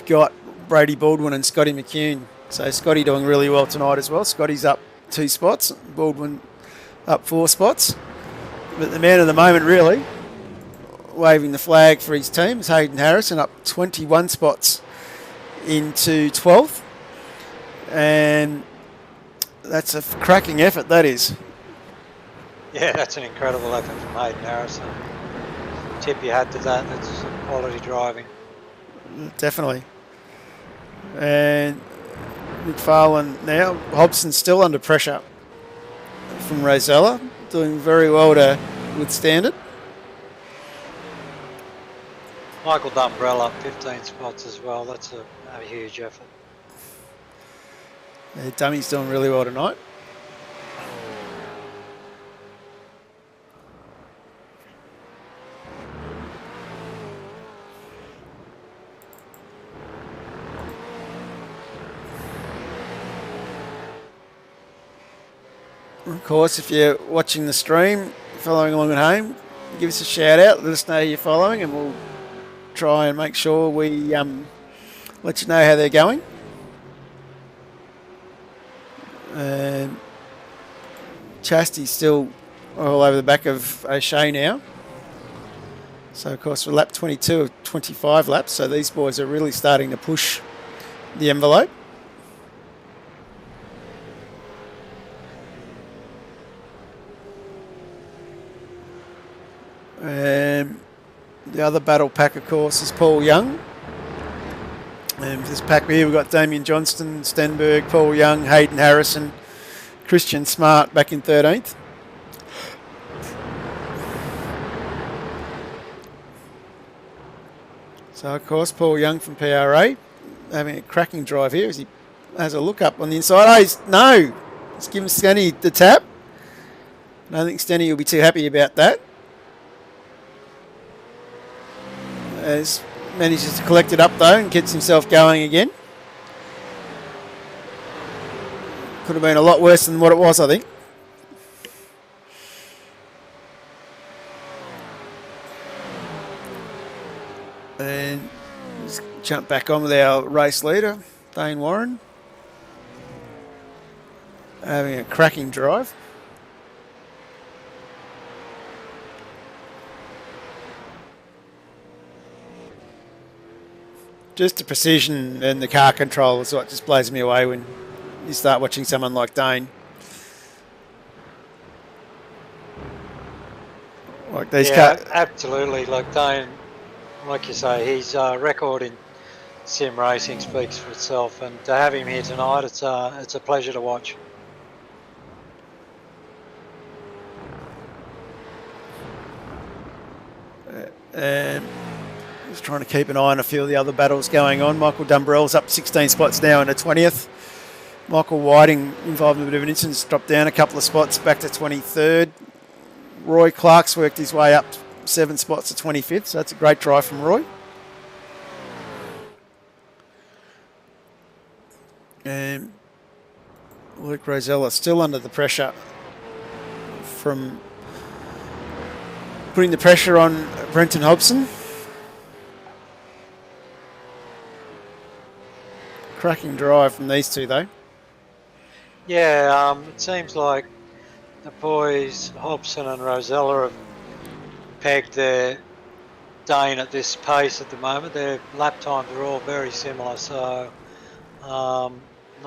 got Brady Baldwin and Scotty McCune. So Scotty doing really well tonight as well. Scotty's up 2 spots, Baldwin up 4 spots. But the man of the moment, really, waving the flag for his team, is Hayden Harris, and up 21 spots into 12th. And that's a cracking effort, that is. Yeah, that's an incredible effort from Hayden Harris. Tip your hat to that. That's some quality driving. Definitely. And Mcfarlane now. Hobson's still under pressure from Rosella, doing very well to withstand it. Michael Dumbrell up 15 spots as well. That's a huge effort. Yeah, Dummy's doing really well tonight. Of course, if you're watching the stream, following along at home, give us a shout out, let us know you're following, and we'll try and make sure we let you know how they're going. Chastity's still all over the back of O'Shea now. So, of course, we're lap 22 of 25 laps, so these boys are really starting to push the envelope. The other battle pack, of course, is Paul Young. And this pack here, we've got Damien Johnston, Stenberg, Paul Young, Hayden Harrison, Christian Smart back in 13th. So, of course, Paul Young from PRA having a cracking drive here as he has a look up on the inside. Oh, he's giving Stenny the tap. I don't think Stenny will be too happy about that. As manages to collect it up though and gets himself going again. Could have been a lot worse than what it was, I think. And let's jump back on with our race leader, Dane Warren. Having a cracking drive. Just the precision and the car control is what just blows me away when you start watching someone like Dane. Like these absolutely. Like Dane, like you say, his record in sim racing speaks for itself, and to have him here tonight, it's a pleasure to watch. And just trying to keep an eye on a few of the other battles going on. Michael Dumbrell's up 16 spots now in the 20th. Michael Whiting, involved in a bit of an incident, dropped down a couple of spots back to 23rd. Roy Clark's worked his way up 7 spots to 25th, so that's a great drive from Roy. And Luke Rosella still under the pressure from putting the pressure on Brenton Hobson. Cracking drive from these two though. Yeah, it seems like the boys, Hobson and Rosella, have pegged their Dane at this pace at the moment. Their lap times are all very similar, so not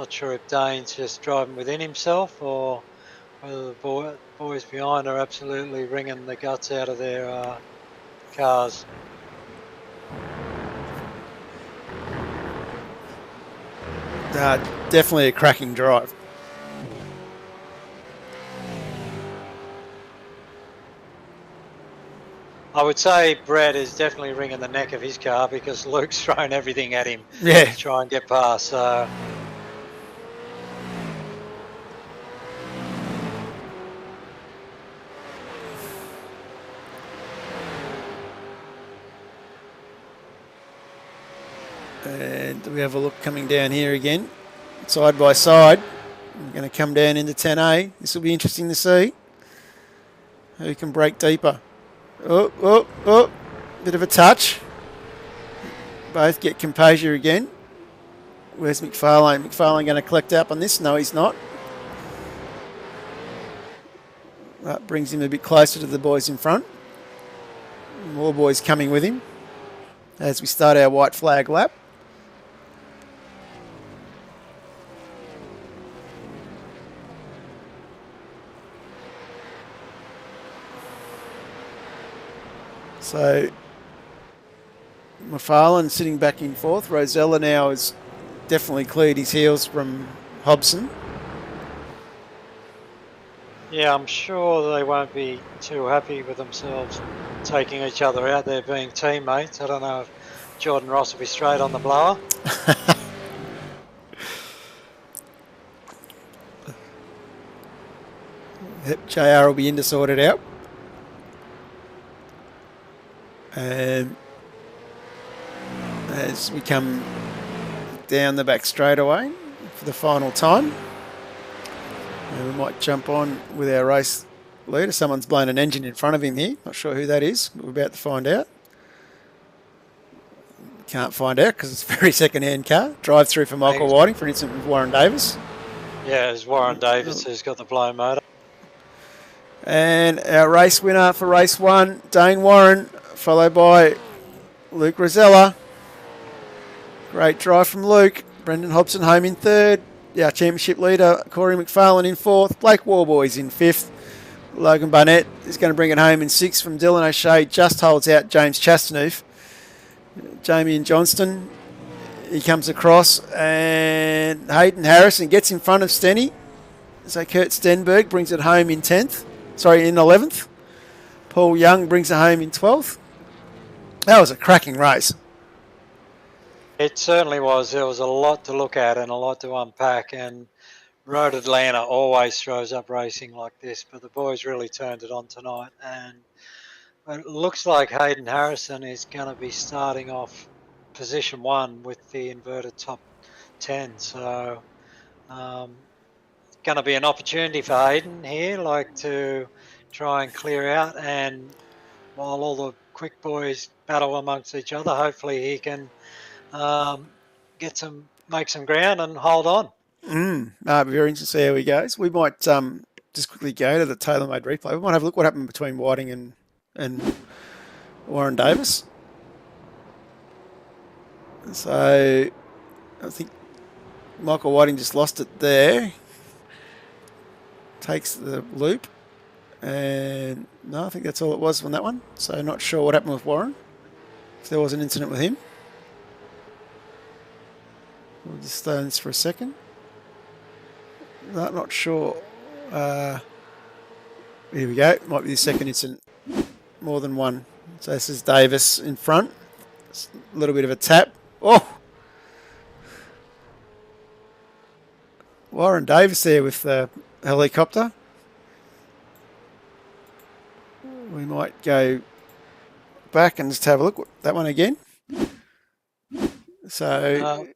sure if Dane's just driving within himself or whether the boys behind are absolutely wringing the guts out of their cars. Definitely a cracking drive. I would say Brett is definitely wringing the neck of his car because Luke's thrown everything at him to try and get past. So. And we have a look coming down here again, side by side. We're going to come down into 10A. This will be interesting to see who can break deeper. Oh, bit of a touch. Both get composure again. Where's Mcfarlane? Mcfarlane going to collect up on this? No, he's not. That brings him a bit closer to the boys in front. More boys coming with him as we start our white flag lap. So Mcfarlane sitting back in fourth. Rosella now has definitely cleared his heels from Hobson. Yeah, I'm sure they won't be too happy with themselves taking each other out there being teammates. I don't know if Jordan Ross will be straight on the blower. Yep, JR will be in to sort it out. And as we come down the back straightaway for the final time, we might jump on with our race leader. Someone's blown an engine in front of him here. Not sure who that is. We're about to find out. Can't find out because it's a very second-hand car. Drive through for Michael Whiting, for instance, with Warren Davis. Yeah, it's Warren Davis who's got the blown motor. And our race winner for race 1, Dane Warren, followed by Luke Rosella. Great drive from Luke. Brendan Hobson home in third. Our championship leader, Corey Mcfarlane, in fourth. Blake Warboys in fifth. Logan Barnett is going to bring it home in sixth from Dylan O'Shea. Just holds out James Chastanoof. Jamie and Johnston, he comes across, and Hayden Harris and gets in front of Stenny. So Kurt Stenberg brings it home in 11th. Paul Young brings it home in 12th. That was a cracking race. It certainly was. There was a lot to look at and a lot to unpack, and Road Atlanta always throws up racing like this, but the boys really turned it on tonight, and it looks like Hayden Harrison is going to be starting off position 1 with the inverted top 10, so going to be an opportunity for Hayden here, to try and clear out, and while all the quick boys battle amongst each other. Hopefully he can make some ground and hold on. Very interesting to see how he goes. We might just quickly go to the tailor-made replay. We might have a look what happened between Whiting and Warren Davis. So I think Michael Whiting just lost it there. Takes the loop. And no, I think that's all it was on that one. So not sure what happened with Warren. If there was an incident with him. We'll just stay on this for a second. No, not sure. Here we go. Might be the second incident. More than one. So this is Davis in front. It's a little bit of a tap. Oh! Warren Davis there with the helicopter. We might go back and just have a look at that one again. So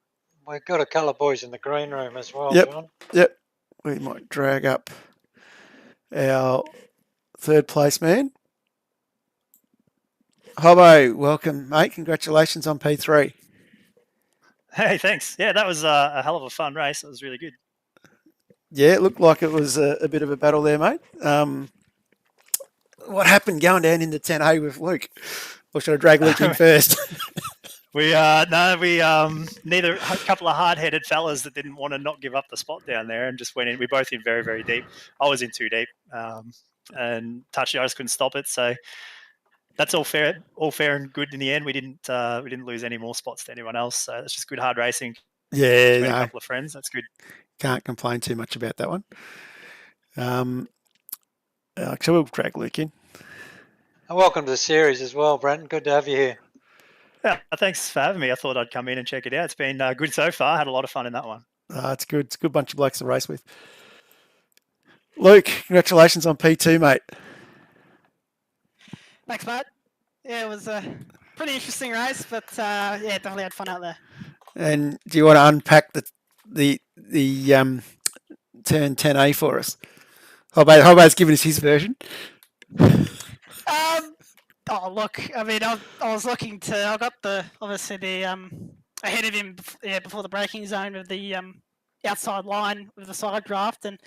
we've got a couple of boys in the green room as well, yep, John. Yep. We might drag up our third place man. Hobbo, welcome, mate. Congratulations on P3. Hey, thanks. Yeah, that was a hell of a fun race. It was really good. Yeah, it looked like it was a bit of a battle there, mate. What happened going down into 10A with Luke? Or should I drag Luke in first? Neither a couple of hard-headed fellas that didn't want to not give up the spot down there and just went in. We both in very, very deep. I was in too deep, and Touchy, I just couldn't stop it. So that's all fair and good in the end. We didn't lose any more spots to anyone else. So it's just good hard racing. Yeah, a couple of friends. That's good. Can't complain too much about that one. So we'll drag Luke in. And welcome to the series as well, Brenton. Good to have you here. Yeah, thanks for having me. I thought I'd come in and check it out. It's been good so far. I had a lot of fun in that one. It's good. It's a good bunch of blokes to race with. Luke, congratulations on P2, mate. Thanks, Matt. Yeah, it was a pretty interesting race, but yeah, definitely had fun out there. And do you want to unpack the turn 10A for us? Hobbo's given us his version. Oh, look, I mean, I was looking to, I got obviously ahead of him before the braking zone of the outside line with the side draft. And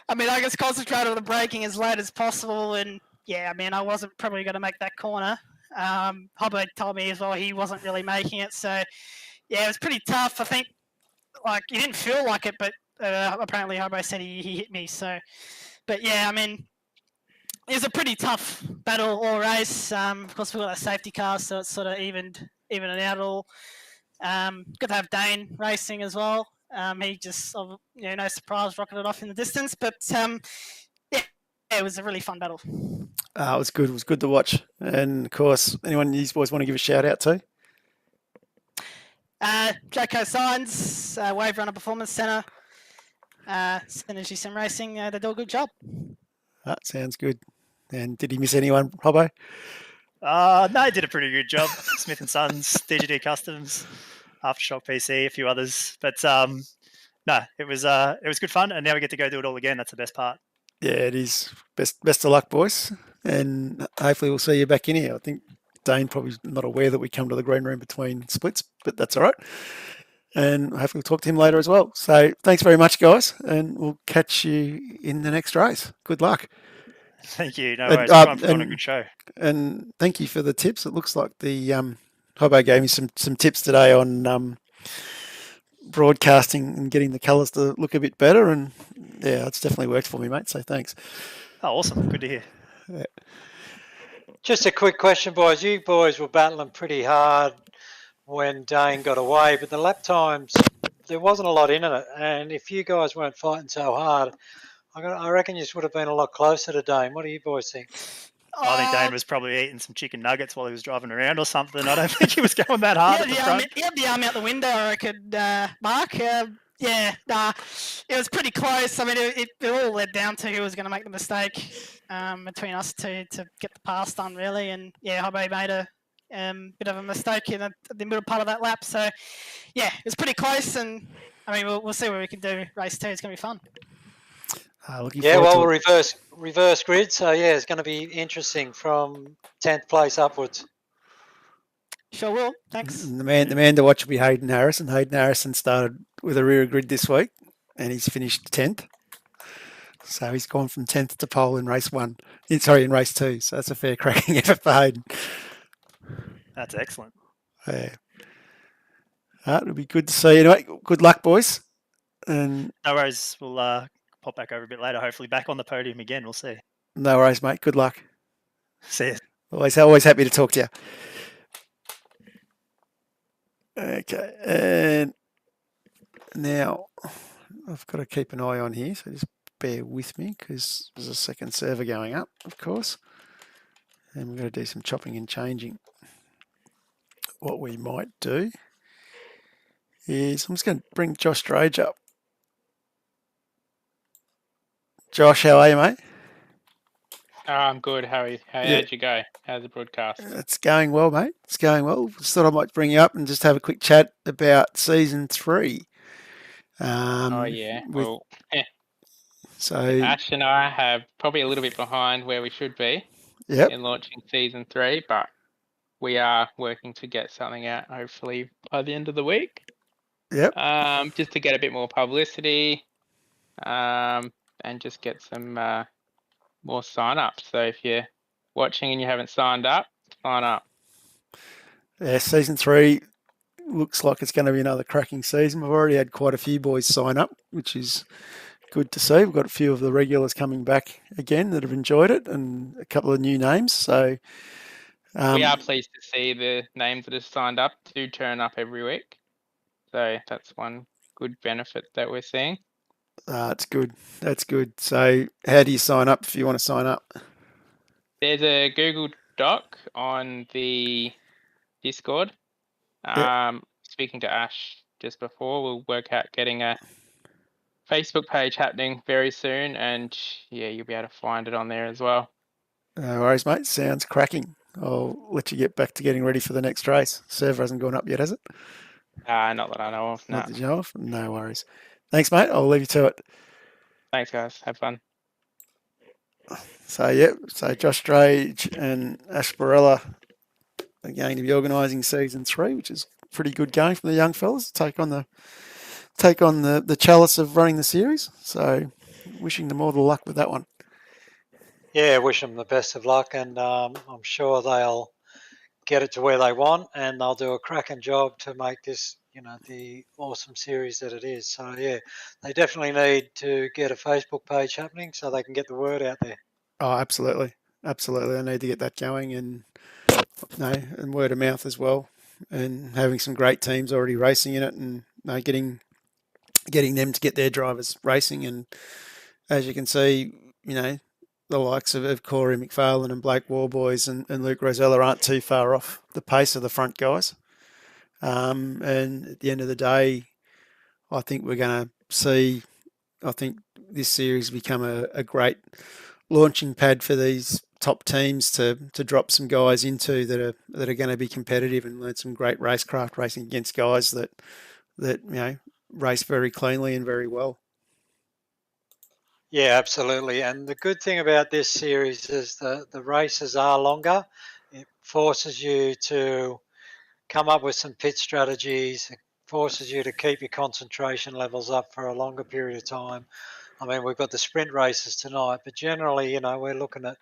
I mean, I just concentrated on the braking as late as possible. And yeah, I mean, I wasn't probably going to make that corner. Hobbo told me as well he wasn't really making it. So yeah, it was pretty tough. I think, like, he didn't feel like it, but apparently Hobbo said he hit me. So, but yeah, I mean, it was a pretty tough battle all race. Of course, we've got a safety car, so it's sort of evened it out all. Good to have Dane racing as well. He just, no surprise, rocketed off in the distance. But yeah, it was a really fun battle. It was good. It was good to watch. And of course, anyone you boys want to give a shout out to? Joko Signs, Wave Runner Performance Centre, Synergy Sim Racing. They do a good job. That sounds good. And did he miss anyone, Hobbo? No, he did a pretty good job. Smith and Sons, DGD Customs, Aftershock PC, a few others. But no, it was good fun, and now we get to go do it all again. That's the best part. Yeah, it is. Best of luck, boys. And hopefully we'll see you back in here. I think Dane probably not aware that we come to the green room between splits, but that's all right. And hopefully we'll talk to him later as well. So thanks very much, guys, and we'll catch you in the next race. Good luck. Thank you. No worries. Try and put on a good show. And thank you for the tips. It looks like the Hobbo gave me some tips today on broadcasting and getting the colours to look a bit better. And yeah, it's definitely worked for me, mate. So thanks. Oh, awesome. Good to hear. Yeah. Just a quick question, boys. You boys were battling pretty hard when Dane got away, but the lap times, there wasn't a lot in it. And if you guys weren't fighting so hard, I reckon you would have been a lot closer to Dane. What do you boys think? I think Dane was probably eating some chicken nuggets while he was driving around or something. I don't think he was going that hard. He had the arm out the window, I reckon, Mark. It was pretty close. I mean, it all led down to who was going to make the mistake between us two to get the pass done, really. And yeah, Hobbo made a bit of a mistake in the middle part of that lap. So yeah, it was pretty close. And I mean, we'll see what we can do. Race 2, it's going to be fun. Looking Yeah, forward well, to it. reverse grid. So yeah, it's going to be interesting from 10th place upwards. Sure will. Thanks. The man to watch will be Hayden Harris, and Hayden Harrison started with a rear grid this week, and he's finished 10th. So he's gone from 10th to pole in race one. In race two. So that's a fair cracking effort for Hayden. That's excellent. Yeah. It'll be good to see you. Anyway, good luck, boys. And No worries. We'll pop back over a bit later. Hopefully, back on the podium again. We'll see. no worries, mate. Good luck. See you. Always happy to talk to you. Okay, and now I've got to keep an eye on here, so just bear with me because there's a second server going up, of course, and we're going to do some chopping and changing. What we might do is I'm just going to bring Josh Drage up. Josh, how are you, mate? I'm good. How'd you go? How's the broadcast? It's going well, mate. It's going well. Just thought I might bring you up and just have a quick chat about season 3. Oh yeah. Well, so Ash and I have probably a little bit behind where we should be in launching season 3, but we are working to get something out hopefully by the end of the week. Yep. Just to get a bit more publicity, and just get some more sign-ups. So if you're watching and you haven't signed up, sign up. Yeah, season 3 looks like it's going to be another cracking season. We've already had quite a few boys sign up, which is good to see. We've got a few of the regulars coming back again that have enjoyed it, and a couple of new names. So we are pleased to see the names that have signed up do turn up every week. So that's one good benefit that we're seeing. That's good. That's good. So how do you sign up if you want to sign up? There's a Google Doc on the Discord. Speaking to Ash just before, we'll work out getting a Facebook page happening very soon, and yeah, you'll be able to find it on there as well. No worries, mate. Sounds cracking. I'll let you get back to getting ready for the next race. Server hasn't gone up yet, has it? Not that I know of. Not that you know of? No worries. Thanks, mate. I'll leave you to it. Thanks, guys. Have fun. So Josh Drage and Ash Barella are going to be organising season 3, which is pretty good going from the young fellas. Take on the chalice of running the series. So wishing them all the luck with that one. Yeah, wish them the best of luck, and I'm sure they'll get it to where they want, and they'll do a cracking job to make this, the awesome series that it is. So yeah, they definitely need to get a Facebook page happening so they can get the word out there. Oh, absolutely. Absolutely. I need to get that going, and word of mouth as well, and having some great teams already racing in it, and getting them to get their drivers racing. And as you can see, the likes of Corey Mcfarlane and Blake Warboys and Luke Rosella aren't too far off the pace of the front guys. And at the end of the day, I think we're going to see, this series become a great launching pad for these top teams to drop some guys into that are going to be competitive and learn some great racecraft racing against guys that race very cleanly and very well. Yeah, absolutely. And the good thing about this series is the races are longer. It forces you to come up with some pit strategies. It forces you to keep your concentration levels up for a longer period of time. I mean, we've got the sprint races tonight, but generally, we're looking at,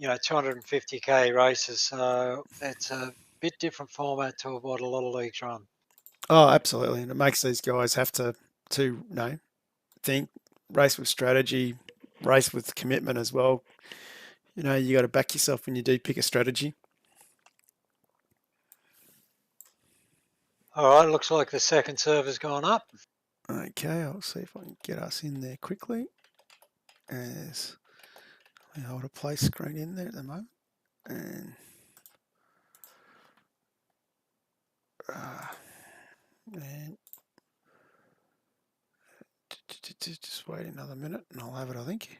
250k races. So it's a bit different format to what a lot of leagues run. Oh, absolutely. And it makes these guys have to think, race with strategy, race with commitment as well. You got to back yourself when you do pick a strategy. All right, looks like the second server's gone up. Okay, I'll see if I can get us in there quickly. As we hold a play screen in there at the moment. And just wait another minute and I'll have it, I think.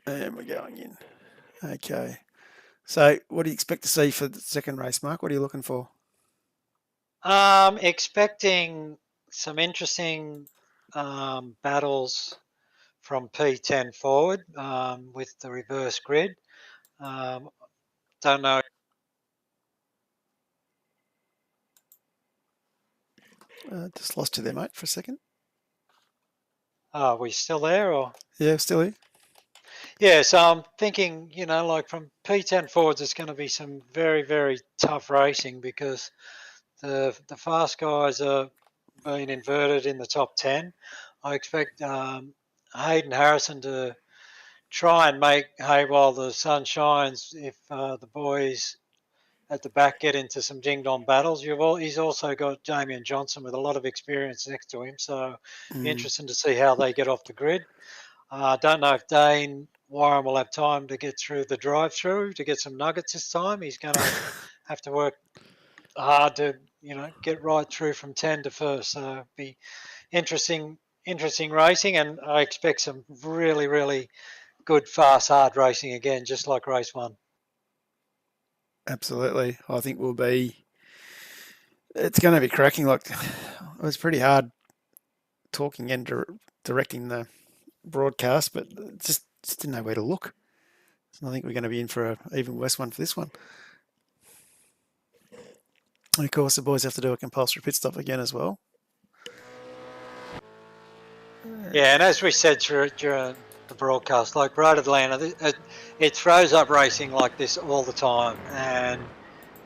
And we're going in. Okay. So what do you expect to see for the second race, Mark? What are you looking for? Expecting some interesting battles from P10 forward with the reverse grid. Don't know. Just lost you there, mate, for a second. Are we still there or? Yeah, still here. Yeah, so I'm thinking, like from P10 forwards, it's going to be some very, very tough racing because the fast guys are being inverted in the top 10. I expect Hayden Harrison to try and make hay while the sun shines if the boys at the back get into some ding-dong battles. He's also got Damian Johnson with a lot of experience next to him, so interesting to see how they get off the grid. I don't know if Dane Warren will have time to get through the drive-through to get some nuggets this time. He's going to have to work hard to, get right through from 10 to first. So it'll be interesting racing, and I expect some really, really good, fast, hard racing again, just like race 1. Absolutely. I think it's going to be cracking. Like, it was pretty hard talking and directing the broadcast, but just didn't know where to look. So I think we're going to be in for an even worse one for this one. And of course, the boys have to do a compulsory pit stop again as well. Yeah, and as we said during the broadcast, like Road Atlanta, it throws up racing like this all the time, and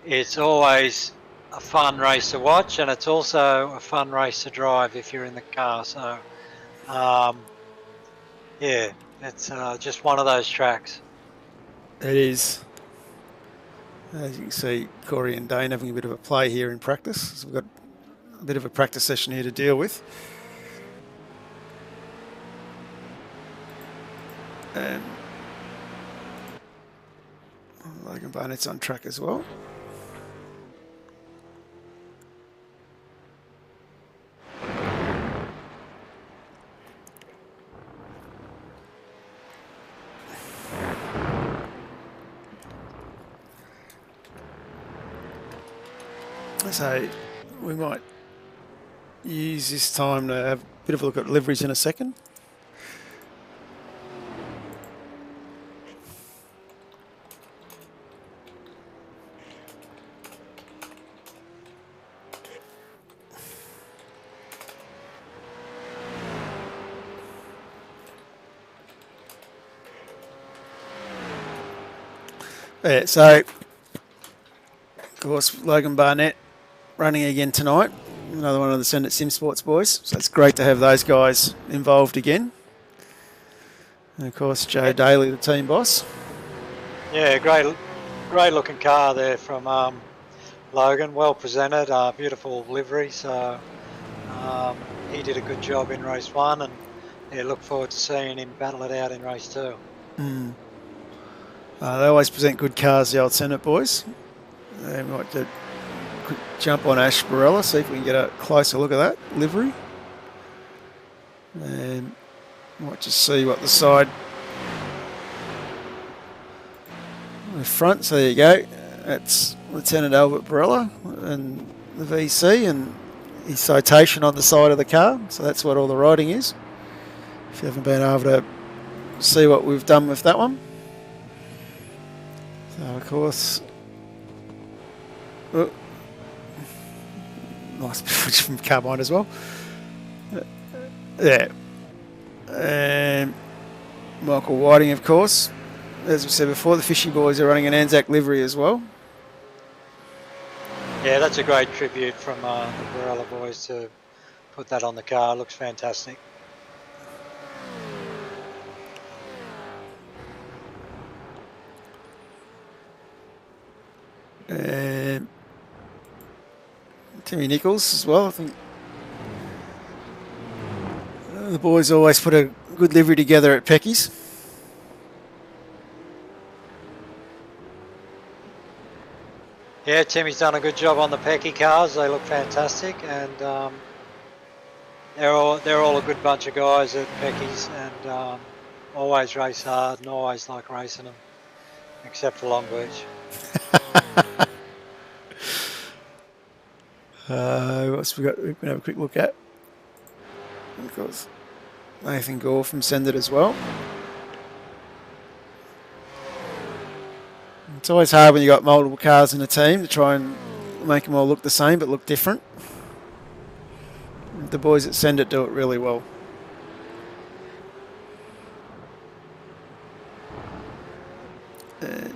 it's always a fun race to watch, and it's also a fun race to drive if you're in the car. So, yeah, it's just one of those tracks. It is. As you can see, Corey and Dane having a bit of a play here in practice. So we've got a bit of a practice session here to deal with. And Logan Barnett's on track as well. So we might use this time to have a bit of a look at liveries in a second. Yeah, so of course Logan Barnett running again tonight, another one of the Senate Sim Sports boys, so it's great to have those guys involved again. And of course Joe Daly, the team boss. Yeah, great looking car there from Logan, well presented, beautiful livery, so he did a good job in race 1, and yeah, look forward to seeing him battle it out in race 2. They always present good cars, the old Senate boys. They might do a quick jump on Ash Barella, see if we can get a closer look at that livery. And might just see what the side, the front, so there you go. That's Lieutenant Albert Barella and the VC and his citation on the side of the car. So that's what all the writing is. If you haven't been able to see what we've done with that one. So of course, nice footage from Carbine as well. Yeah. And Michael Whiting, of course. As we said before, the Fishy boys are running an Anzac livery as well. Yeah, that's a great tribute from the Barella boys to put that on the car. Looks fantastic. And Timmy Nichols as well. I think the boys always put a good livery together at Pecky's. Yeah, Timmy's done a good job on the Pecky cars. They look fantastic, and they're all a good bunch of guys at Pecky's, and always race hard and always like racing them, except for Long Beach. What else we got? We can have a quick look at. Of course, Nathan Gore from Send It as well. It's always hard when you got multiple cars in a team to try and make them all look the same but look different. The boys at Send It do it really well. And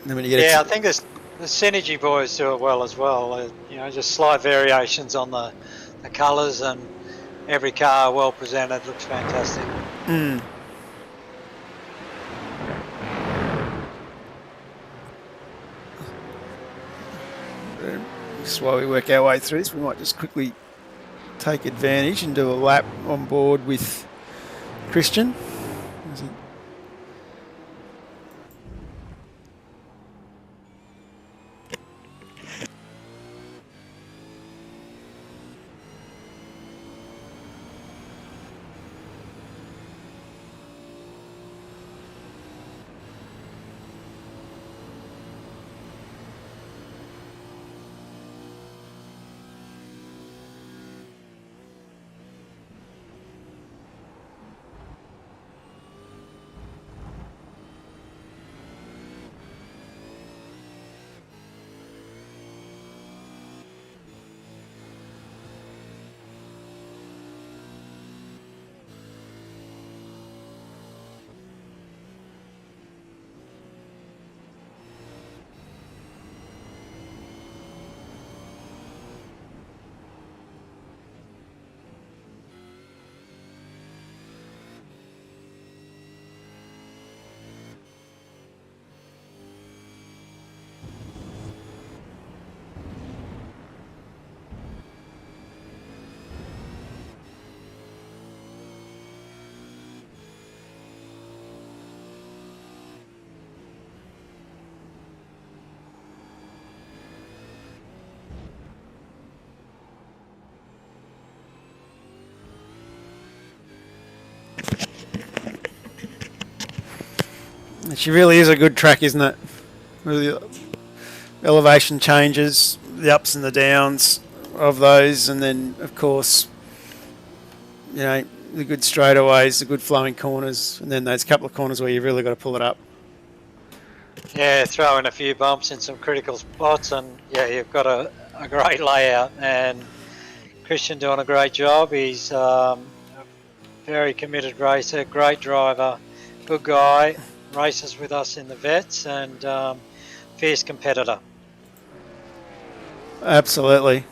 then when you get I think the Synergy boys do it well as well. Just slight variations on the colours, and every car well presented looks fantastic. Just while we work our way through this, we might just quickly take advantage and do a lap on board with Christian. She really is a good track, isn't it? Really, elevation changes, the ups and the downs of those, and then of course, the good straightaways, the good flowing corners, and then those couple of corners where you've really got to pull it up. Yeah, throw in a few bumps in some critical spots, and you've got a great layout. And Christian doing a great job. He's a very committed racer, great driver, good guy. Races with us in the vets, and fierce competitor. Absolutely.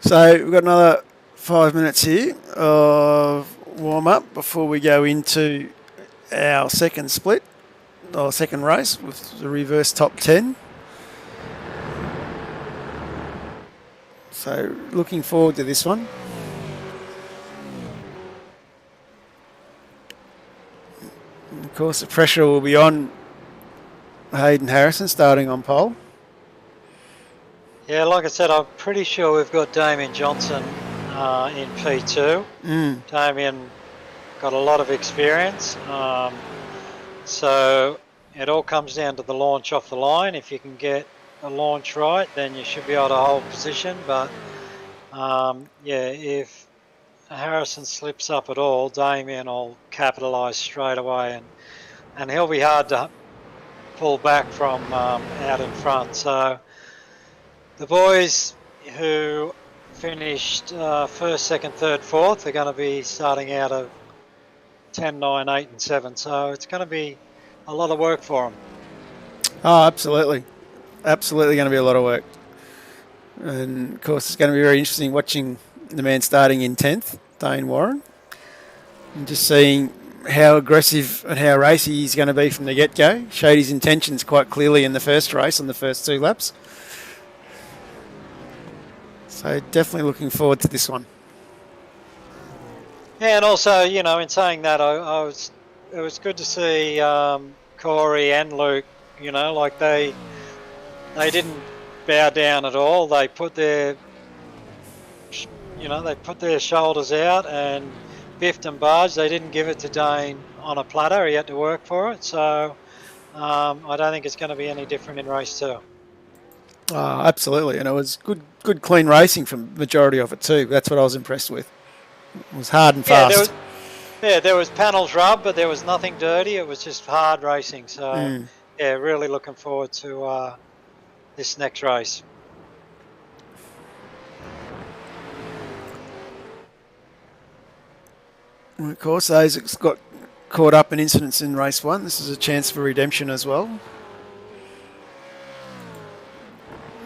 So we've got another 5 minutes here of warm up before we go into our second split or second race with the reverse top 10. So looking forward to this one. Of course, the pressure will be on Hayden Harrison starting on pole. Yeah, like I said, I'm pretty sure we've got Damien Johnson in P2. Damien got a lot of experience. So it all comes down to the launch off the line. If you can get a launch right, then you should be able to hold position. But if Harrison slips up at all, Damien will capitalise straight away, and he'll be hard to pull back from out in front. So the boys who finished first, second, third, fourth are going to be starting out of 10, 9, 8 and 7. So it's going to be a lot of work for them. Oh, absolutely. Absolutely going to be a lot of work. And, of course, it's going to be very interesting watching the man starting in 10th, Dane Warren, and just seeing how aggressive and how racy he's going to be from the get-go. Showed his intentions quite clearly in the first race on the first 2 laps. So definitely looking forward to this one. Yeah, and also, in saying that, I was it was good to see Corey and Luke. You know, like they didn't bow down at all. They put their shoulders out and biffed and barged. They didn't give it to Dane on a platter. He had to work for it. So I don't think it's going to be any different in race 2. Absolutely, and it was good, clean racing from the majority of it too. That's what I was impressed with. It was hard and fast. There was panels rub, but there was nothing dirty. It was just hard racing. So yeah, really looking forward to this next race. And of course, those that got caught up in incidents in race 1, this is a chance for redemption as well.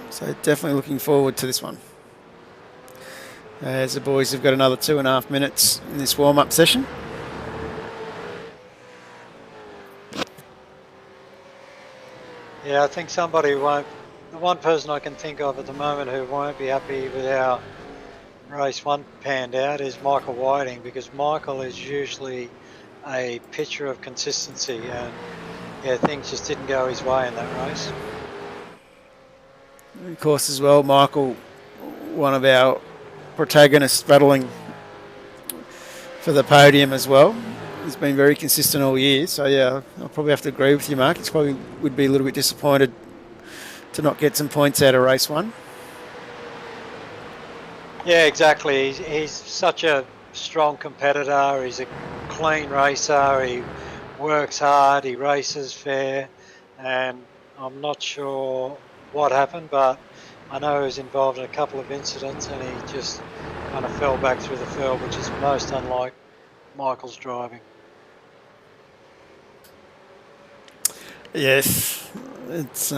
So definitely looking forward to this one. As the boys have got another 2.5 minutes in this warm-up session. Yeah, I think somebody won't. The one person I can think of at the moment who won't be happy with how race 1 panned out is Michael Whiting, because Michael is usually a picture of consistency, and yeah, things just didn't go his way in that race. Of course, as well, Michael, one of our protagonists battling for the podium as well. He's been very consistent all year. So, yeah, I'll probably have to agree with you, Mark. He probably would be a little bit disappointed to not get some points out of race 1. Yeah, exactly. He's such a strong competitor. He's a clean racer. He works hard. He races fair. And I'm not sure what happened, but I know he was involved in a couple of incidents and he just kind of fell back through the field, which is most unlike Michael's driving. Yes, it's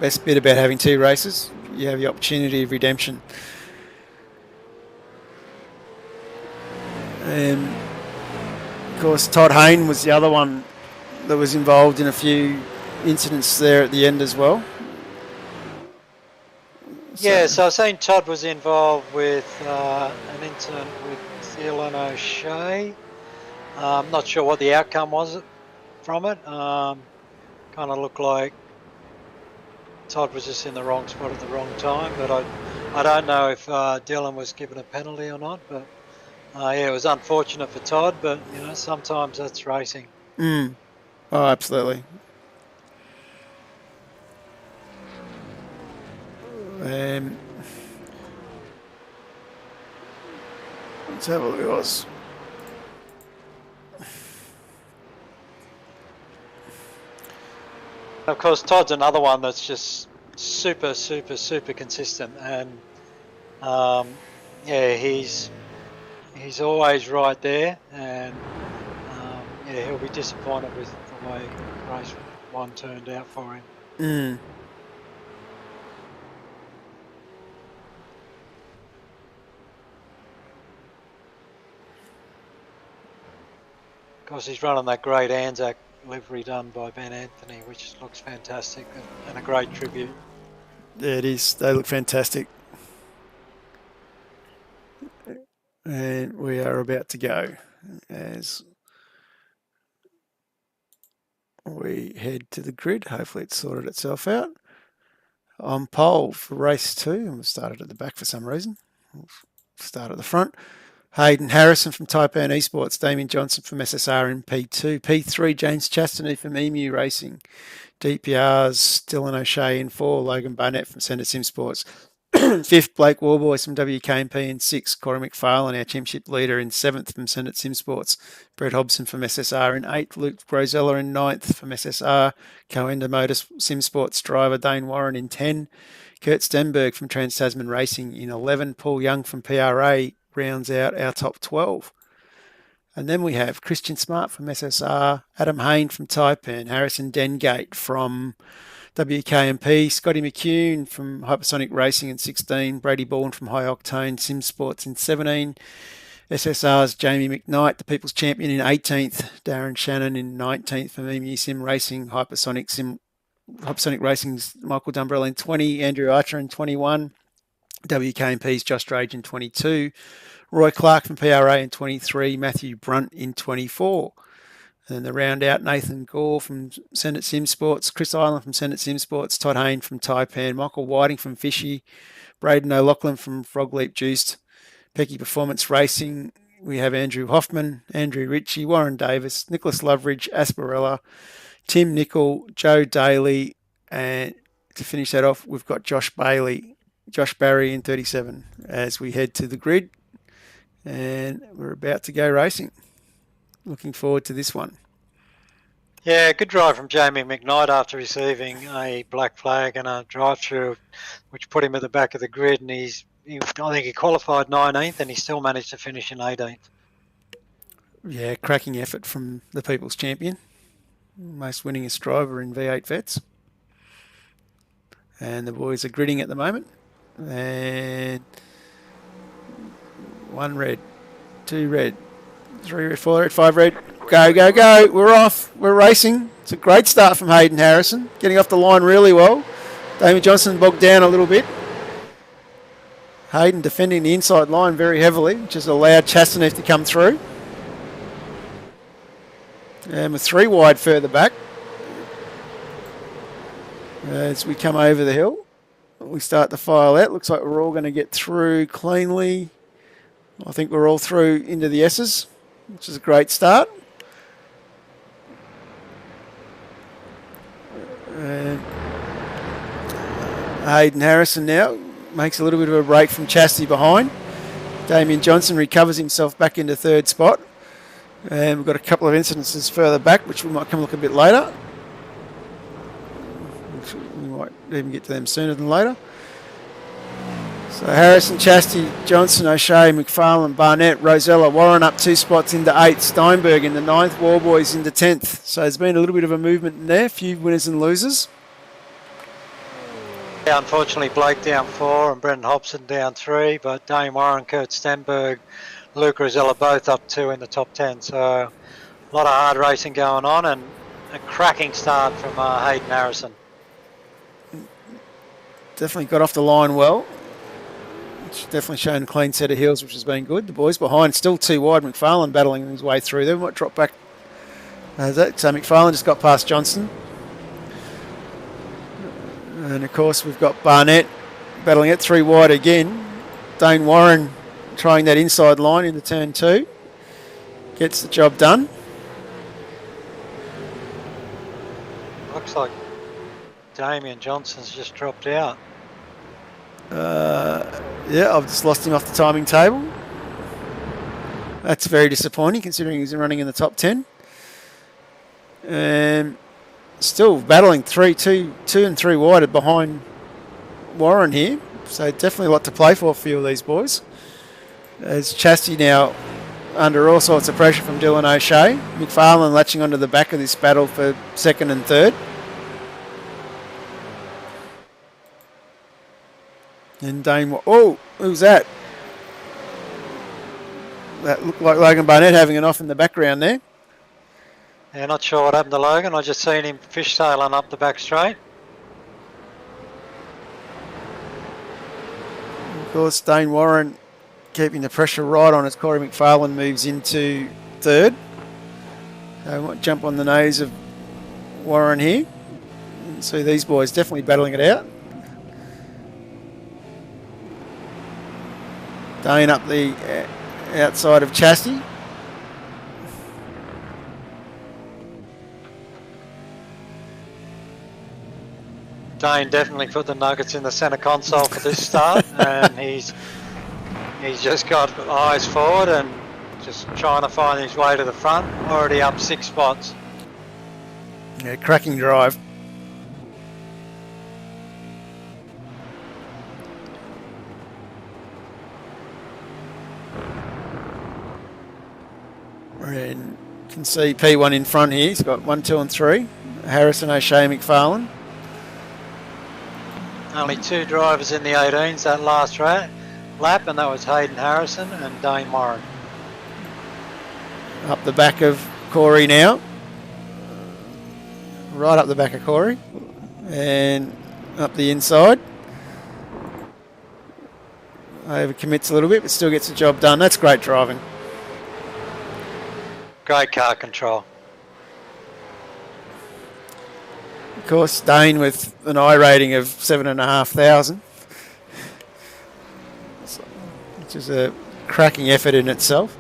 best bit about having 2 races. You have the opportunity of redemption. And of course, Todd Hayden was the other one that was involved in a few incidents there at the end as well. Yeah, so I was saying Todd was involved with an incident with Dylan O'Shea. I'm not sure what the outcome was from it. Kind of looked like Todd was just in the wrong spot at the wrong time, but I don't know if Dylan was given a penalty or not. But yeah, it was unfortunate for Todd, but you know, sometimes that's racing. Oh, absolutely. Let's have a look at yours. Of course, Todd's another one that's just super consistent, and yeah, he's always right there, and yeah, he'll be disappointed with the way race 1 turned out for him. Of course, he's running that great Anzac livery done by Ben Anthony, which looks fantastic and a great tribute. Yeah, it is. They look fantastic. And we are about to go as we head to the grid. Hopefully it's sorted itself out. On pole for race 2, and we've started at the back for some reason. We'll start at the front. Hayden Harrison from Taipan Esports, Damien Johnson from SSR in P2, P3 James Chastity from Emu Racing, DPR's Dylan O'Shea in 4, Logan Barnett from Centre Sim Sports, 5th Blake Warboys from WK&P in 6, Corey Mcfarlane, our championship leader in 7th from Centre Sim Sports, Brett Hobson from SSR in 8th, Luke Grosella in 9th from SSR, Coenda Motor Sim Sports driver Dane Warren in 10, Kurt Stenberg from Trans Tasman Racing in 11, Paul Young from PRA rounds out our top 12. And then we have Christian Smart from SSR, Adam Hayne from Taipan, Harrison Dengate from WK&P, Scotty McCune from Hypersonic Racing in 16, Brady Bourne from High Octane Sim Sports in 17, SSR's Jamie McKnight, the People's Champion in 18th, Darren Shannon in 19th from Emu Sim Racing, Hypersonic Racing's Michael Dumbrell in 20, Andrew Archer in 21, WK&P's Josh Drage in 22, Roy Clark from PRA in 23, Matthew Brunt in 24. And then the round out, Nathan Gore from Senate Sim Sports, Chris Island from Senate Sim Sports, Todd Hayne from Taipan, Michael Whiting from Fishy, Braden O'Loughlin from Frog Leap Juiced, Pecky Performance Racing. We have Andrew Hoffman, Andrew Ritchie, Warren Davis, Nicholas Loveridge, Asperella, Tim Nicol, Joe Daly, and to finish that off, we've got Josh Barry in 37 as we head to the grid, and we're about to go racing. Looking forward to this one. Yeah, good drive from Jamie McKnight after receiving a black flag and a drive-through, which put him at the back of the grid. And I think he qualified 19th, and he still managed to finish in 18th. Yeah, cracking effort from the People's Champion, most winningest driver in V8 Vets. And the boys are gridding at the moment. And 1 red, 2 red, 3 red, 4 red, 5 red. Go, go, go. We're off. We're racing. It's a great start from Hayden Harrison. Getting off the line really well. Damien Johnson bogged down a little bit. Hayden defending the inside line very heavily, which has allowed Chastaneef to come through. And we're 3 wide further back. As we come over the hill, we start to file out. Looks like we're all going to get through cleanly. I think we're all through into the S's, which is a great start. And Hayden Harrison now makes a little bit of a break from Chastity behind. Damien Johnson recovers himself back into 3rd spot. And we've got a couple of incidences further back, which we might come look a bit later. We might even get to them sooner than later. So Harrison, Chastity, Johnson, O'Shea, Mcfarlane, Barnett, Rosella, Warren up 2 spots into 8th, Steinberg in the 9th, Warboys into 10th. So there's been a little bit of a movement in there, a few winners and losers. Yeah, unfortunately, Blake down 4 and Brendan Hobson down 3, but Dane Warren, Kurt Stenberg, Luke Rosella both up 2 in the top 10. So a lot of hard racing going on and a cracking start from Hayden Harrison. Definitely got off the line well. It's definitely shown a clean set of heels, which has been good. The boys behind still 2 wide. Mcfarlane battling his way through there. Might drop back. So Mcfarlane just got past Johnson. And of course we've got Barnett battling it 3 wide again. Dane Warren trying that inside line into turn 2. Gets the job done. Looks like Damien Johnson's just dropped out. Yeah, I've just lost him off the timing table. That's very disappointing considering he's running in the top 10. And still battling 2 and 3 wide behind Warren here. So definitely a lot to play for a few of these boys. As Chastity now under all sorts of pressure from Dylan O'Shea. Mcfarlane latching onto the back of this battle for 2nd and 3rd. And Dane, oh, who's that? That looked like Logan Barnett having an off in the background there. Yeah, not sure what happened to Logan. I just seen him fishtailing up the back straight. Of course, Dane Warren keeping the pressure right on as Corey Mcfarlane moves into 3rd. So I might jump on the nose of Warren here. And see these boys definitely battling it out. Dane up the outside of Chastity. Dane definitely put the Nuggets in the centre console for this start, and he's just got eyes forward and just trying to find his way to the front. Already up 6 spots. Yeah, cracking drive. And you can see P1 in front here. He's got 1, 2 and 3. Harrison, O'Shea, Mcfarlane. Only 2 drivers in the 18s that last lap, and that was Hayden Harrison and Dane Warren. Up the back of Corey now. Right up the back of Corey. And up the inside. overcommits a little bit, but still gets the job done. That's great driving. Great car control. Of course, Dane with an I rating of 7,500, which is a cracking effort in itself.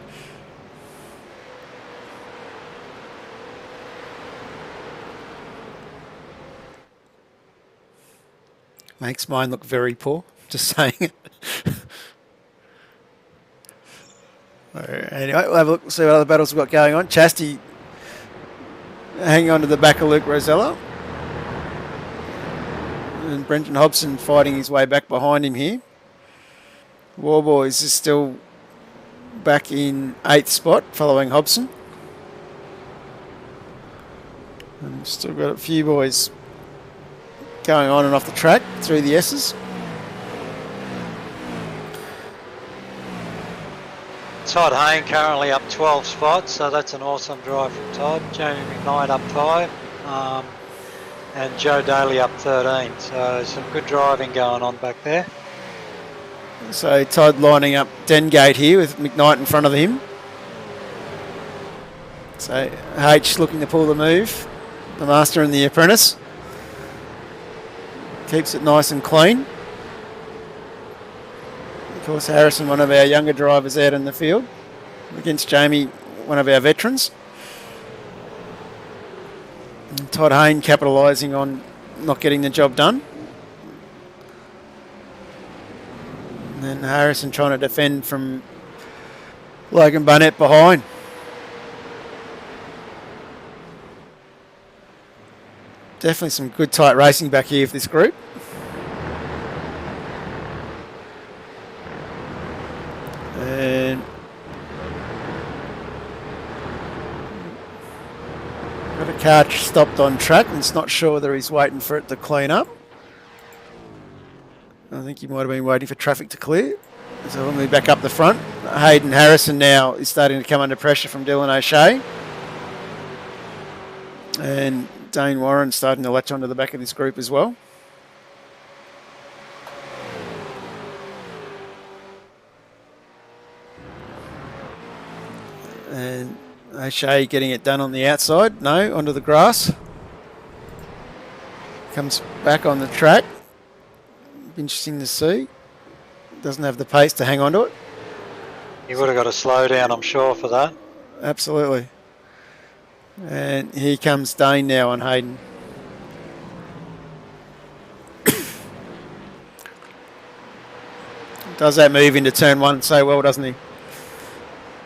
Makes mine look very poor, just saying it. Anyway, we'll have a look, see what other battles we've got going on. Chastity hanging on to the back of Luke Rosella. And Brenton Hobson fighting his way back behind him here. Warboys is still back in 8th spot following Hobson. And still got a few boys going on and off the track through the S's. Todd Hayne currently up 12 spots, so that's an awesome drive from Todd. Jamie McKnight up 5, and Joe Daly up 13. So some good driving going on back there. So Todd lining up Dengate here with McKnight in front of him. So H looking to pull the move. The master and the apprentice. Keeps it nice and clean. Of course, Harrison, one of our younger drivers out in the field. Against Jamie, one of our veterans. And Todd Hayne capitalising on not getting the job done. And then Harrison trying to defend from Logan Barnett behind. Definitely some good tight racing back here for this group. And got a car stopped on track and it's not sure whether he's waiting for it to clean up. I think he might have been waiting for traffic to clear. So we'll move back up the front. Hayden Harrison now is starting to come under pressure from Dylan O'Shea. And Dane Warren starting to latch onto the back of this group as well. And O'Shea getting it done on the outside. No, onto the grass. Comes back on the track. Interesting to see. Doesn't have the pace to hang on to it. You would have got to slow down, I'm sure, for that. Absolutely. And here comes Dane now on Hayden. Does that move into turn 1 so well, doesn't he?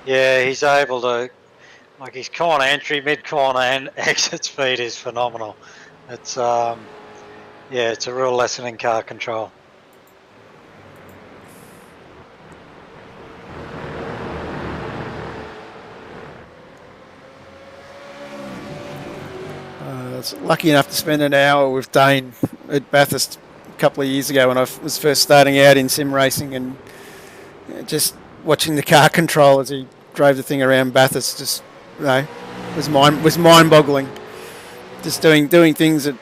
Yeah, he's able to, like his corner entry, mid-corner and exit speed is phenomenal. It's, yeah, it's a real lesson in car control. Lucky enough to spend an hour with Dane at Bathurst a couple of years ago when I was first starting out in sim racing, and just watching the car control as he drove the thing around Bathurst just, you know, was mind-boggling. Just doing things that,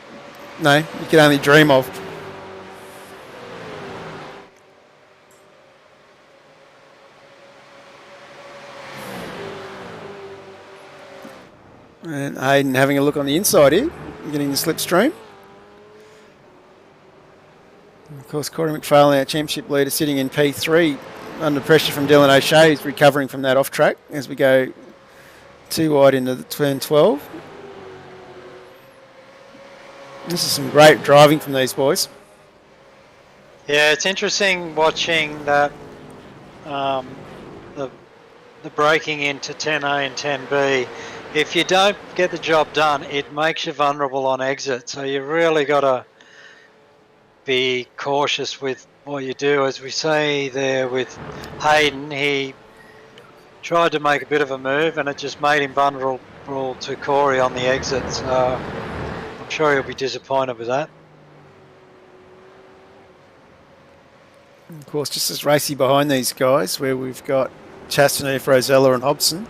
you know, you could only dream of. And Hayden having a look on the inside here, getting the slipstream. And of course, Corey Mcfarlane, our championship leader, sitting in P3 under pressure from Dylan O'Shea, who's recovering from that off track as we go too wide into the turn 12. This is some great driving from these boys. Yeah, it's interesting watching that the braking into 10A and 10B. If you don't get the job done, it makes you vulnerable on exit. So you really got to be cautious with what you do. As we say there with Hayden, he tried to make a bit of a move and it just made him vulnerable to Corey on the exit. So I'm sure he'll be disappointed with that. Of course, just as racy behind these guys, where we've got Chastaneef, Rosella and Hobson.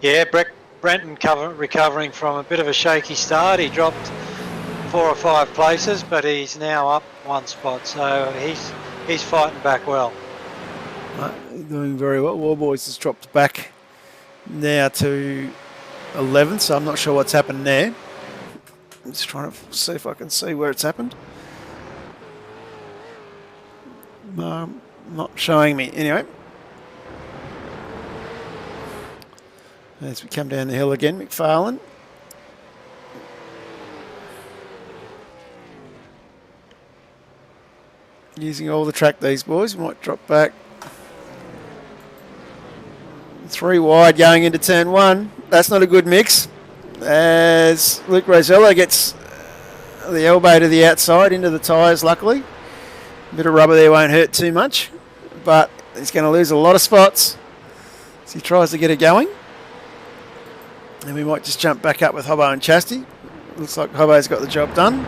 Yeah, Brenton recovering from a bit of a shaky start. He dropped 4 or 5 places, but he's now up 1 spot, so he's fighting back well. Doing very well. Warboys has dropped back now to 11th, so I'm not sure what's happened there. I'm just trying to see if I can see where it's happened. Not showing me. Anyway, as we come down the hill again, Mcfarlane. Using all the track, these boys. Might drop back. 3 wide going into turn 1. That's not a good mix. As Luke Rosella gets the elbow to the outside into the tyres, luckily. A bit of rubber there won't hurt too much, but he's going to lose a lot of spots as he tries to get it going. And we might just jump back up with Hobbo and Chastity. Looks like Hobbo's got the job done.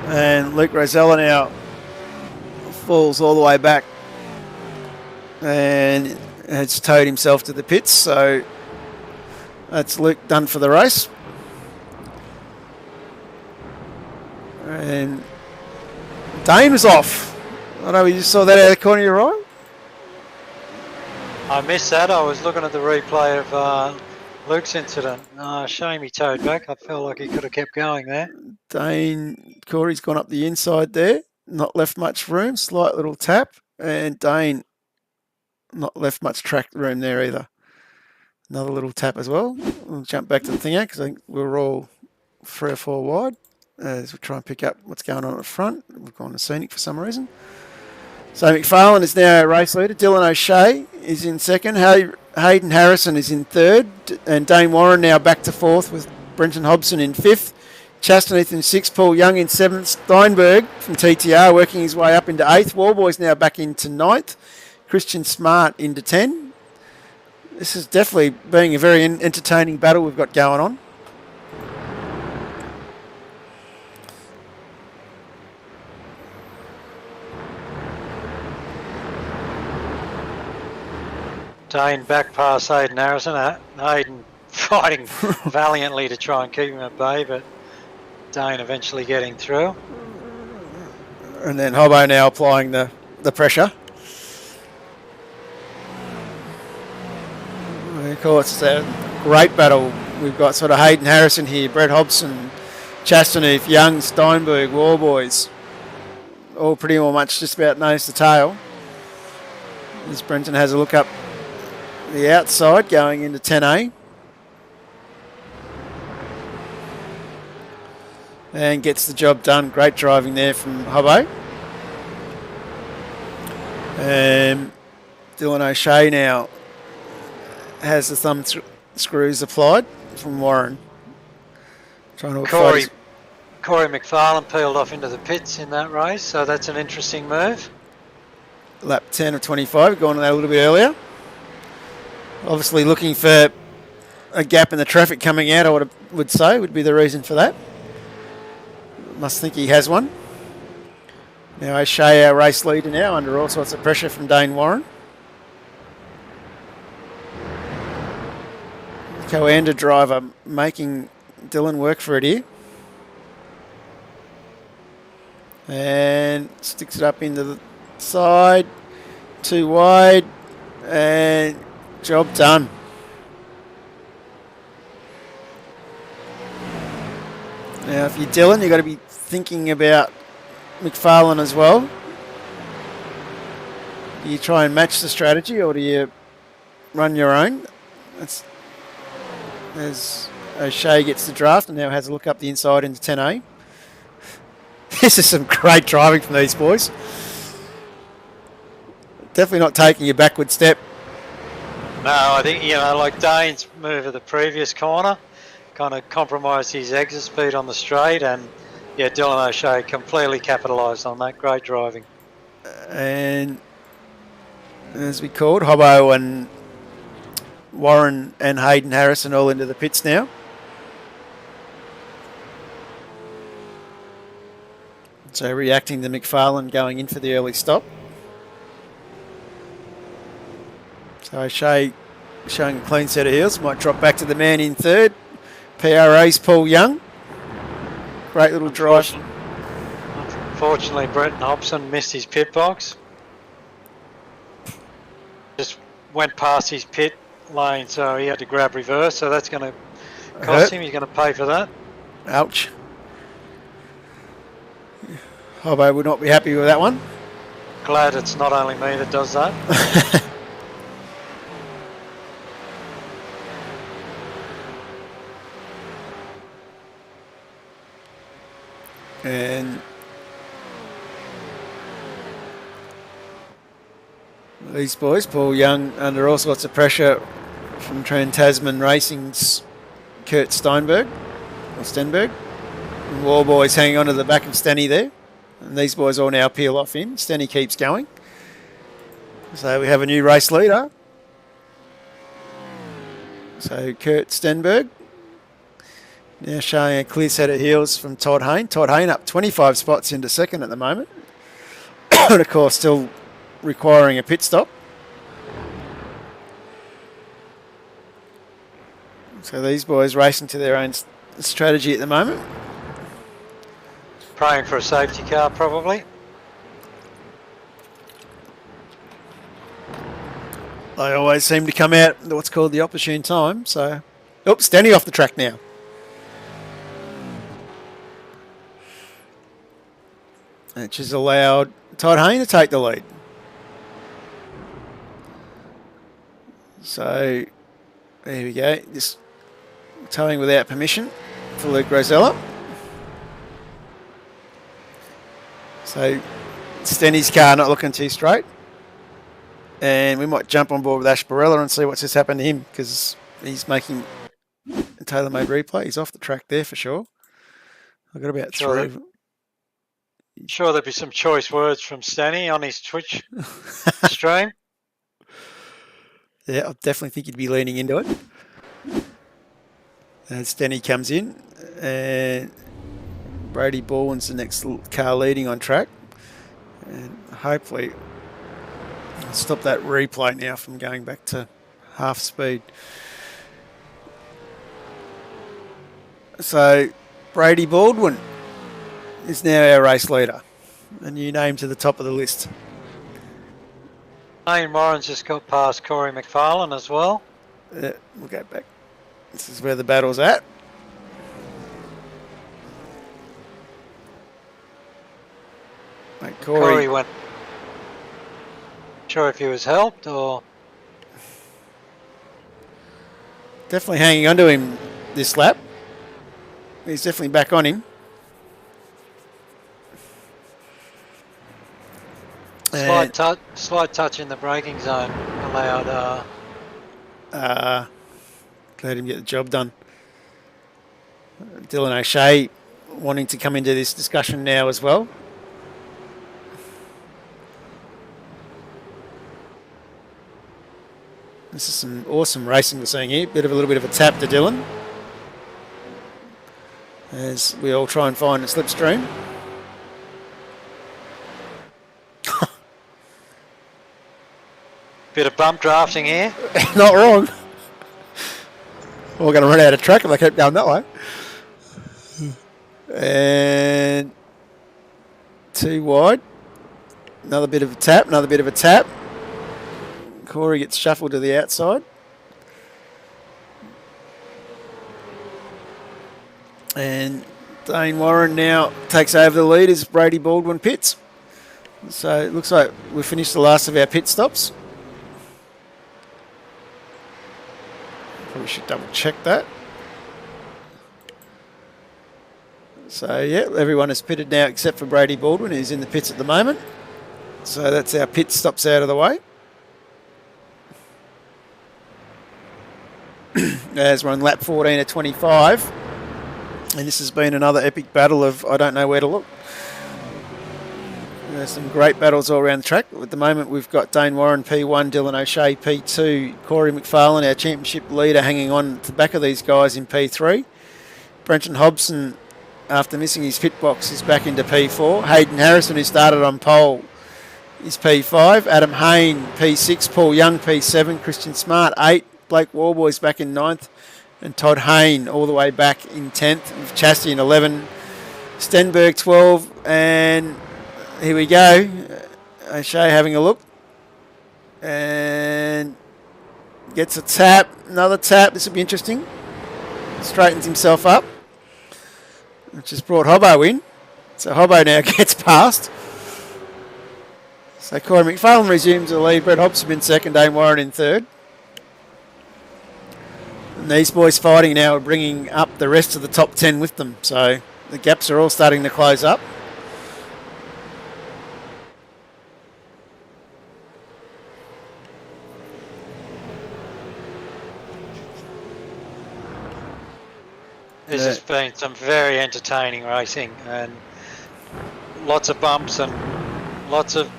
And Luke Rosella now falls all the way back and has towed himself to the pits, so that's Luke done for the race. And Dane was off. I know you just saw that out of the corner of your eye. I missed that. I was looking at the replay of Luke's incident. Shame he towed back. I felt like he could have kept going there. Dane, Corey's gone up the inside there. Not left much room. Slight little tap. And Dane not left much track room there either. Another little tap as well. We'll jump back to the thing out because I think we were all 3 or 4 wide as we try and pick up what's going on at the front. We've gone to scenic for some reason. So Mcfarlane is now our race leader. Dylan O'Shea is in second. Hayden Harrison is in third. And Dane Warren now back to 4th with Brenton Hobson in 5th. Chastaneath in 6th. Paul Young in 7th. Steinberg from TTR working his way up into 8th. Warboys now back into 9th. Christian Smart into 10. This is definitely being a very entertaining battle we've got going on. Dane back past Hayden Harrison. Hayden fighting valiantly to try and keep him at bay, but Dane eventually getting through. And then Hobbo now applying the pressure. Of course, it's a great battle. We've got sort of Hayden Harrison here, Brett Hobson, Chastaneath, Young, Steinberg, Warboys. All pretty much just about nose to tail. As Brenton has a look up the outside going into 10A. And gets the job done. Great driving there from Hobbo. Dylan O'Shea now has the thumb screws applied from Warren. Trying to Corey Mcfarlane peeled off into the pits in that race, so that's an interesting move. Lap 10 of 25, gone on that a little bit earlier. Obviously looking for a gap in the traffic coming out, I would say, would be the reason for that. Must think he has one. Now O'Shea, our race leader now, under all sorts of pressure from Dane Warren. Co-ender driver making Dylan work for it here. And sticks it up into the side. 2 wide. And job done. Now, if you're Dylan, you've got to be thinking about Mcfarlane as well. Do you try and match the strategy or do you run your own? That's as O'Shea gets the draft and now has a look up the inside into 10A. This is some great driving from these boys. Definitely not taking a backward step. No, I think, like Dane's move of the previous corner kind of compromised his exit speed on the straight, and Dylan O'Shea completely capitalised on that. Great driving. And as we called, Hobbo and Warren and Hayden Harrison all into the pits now. So reacting to Mcfarlane going in for the early stop. So O'Shea showing a clean set of heels. Might drop back to the man in third. PRA's Paul Young. Great little drive. Unfortunately, Brenton Hobson missed his pit box. Just went past his pit lane, so he had to grab reverse. So that's going to cost him. He's going to pay for that. Ouch. Hobbo would not be happy with that one. Glad it's not only me that does that. And these boys, Paul Young, under all sorts of pressure from Trans-Tasman Racing's Kurt Stenberg. And War Boys hanging on to the back of Stenny there. And these boys all now peel off him. Stenny keeps going. So we have a new race leader. So Kurt Stenberg now showing a clear set of heels from Todd Hayne. Todd Hayne up 25 spots into second at the moment. And of course still requiring a pit stop. So these boys racing to their own strategy at the moment. Praying for a safety car, probably. They always seem to come out at what's called the opportune time. So, oops, Stenny off the track now. Which has allowed Todd Hayne to take the lead. So, there we go. Just towing without permission for Luke Rosella. So, Stenny's car not looking too straight. And we might jump on board with Ash Barella and see what's just happened to him, because he's making a tailor-made replay. He's off the track there for sure. I've got about three. Sure, there'll be some choice words from Stenny on his Twitch stream. Yeah, I definitely think he'd be leaning into it. And Stenny comes in, and Brady Baldwin's the next car leading on track. And hopefully stop that replay now from going back to half speed. So Brady Baldwin is now our race leader. A new name to the top of the list. Ian Moran's just got past Corey Mcfarlane as well. Yeah, we'll go back. This is where the battle's at. Mate, Corey went. Sure if he was helped or. Definitely hanging on to him this lap. He's definitely back on him. Slight touch in the braking zone allowed. Let him get the job done. Dylan O'Shea wanting to come into this discussion now as well. This is some awesome racing we're seeing here. A little bit of a tap to Dylan, as we all try and find a slipstream. Bit of bump drafting here. Not wrong. We're going to run out of track if they keep going that way. And too wide. Another bit of a tap. Corey gets shuffled to the outside. And Dane Warren now takes over the lead as Brady Baldwin pits. So it looks like we've finished the last of our pit stops. Probably should double check that. So yeah, everyone is pitted now except for Brady Baldwin, who's in the pits at the moment. So that's our pit stops out of the way. As we're on lap 14 of 25. And this has been another epic battle of I don't know where to look. There's some great battles all around the track. At the moment, we've got Dane Warren P1, Dylan O'Shea P2, Corey Mcfarlane, our championship leader, hanging on to the back of these guys in P3. Brenton Hobson, after missing his pit box, is back into P4. Hayden Harrison, who started on pole, is P5. Adam Hayne P6, Paul Young P7, Christian Smart 8, Blake Warboys back in 9th, and Todd Hayne all the way back in 10th, with Chastity in 11, Stenberg 12, and here we go. O'Shea having a look, and gets a tap, another tap. This will be interesting. Straightens himself up, which has brought Hobbo in. So Hobbo now gets past. So Corey Mcfarlane resumes the lead. Brett Hobson in second, Dane Warren in third. And these boys fighting now are bringing up the rest of the top 10 with them. So the gaps are all starting to close up. This has been some very entertaining racing, and lots of bumps and lots of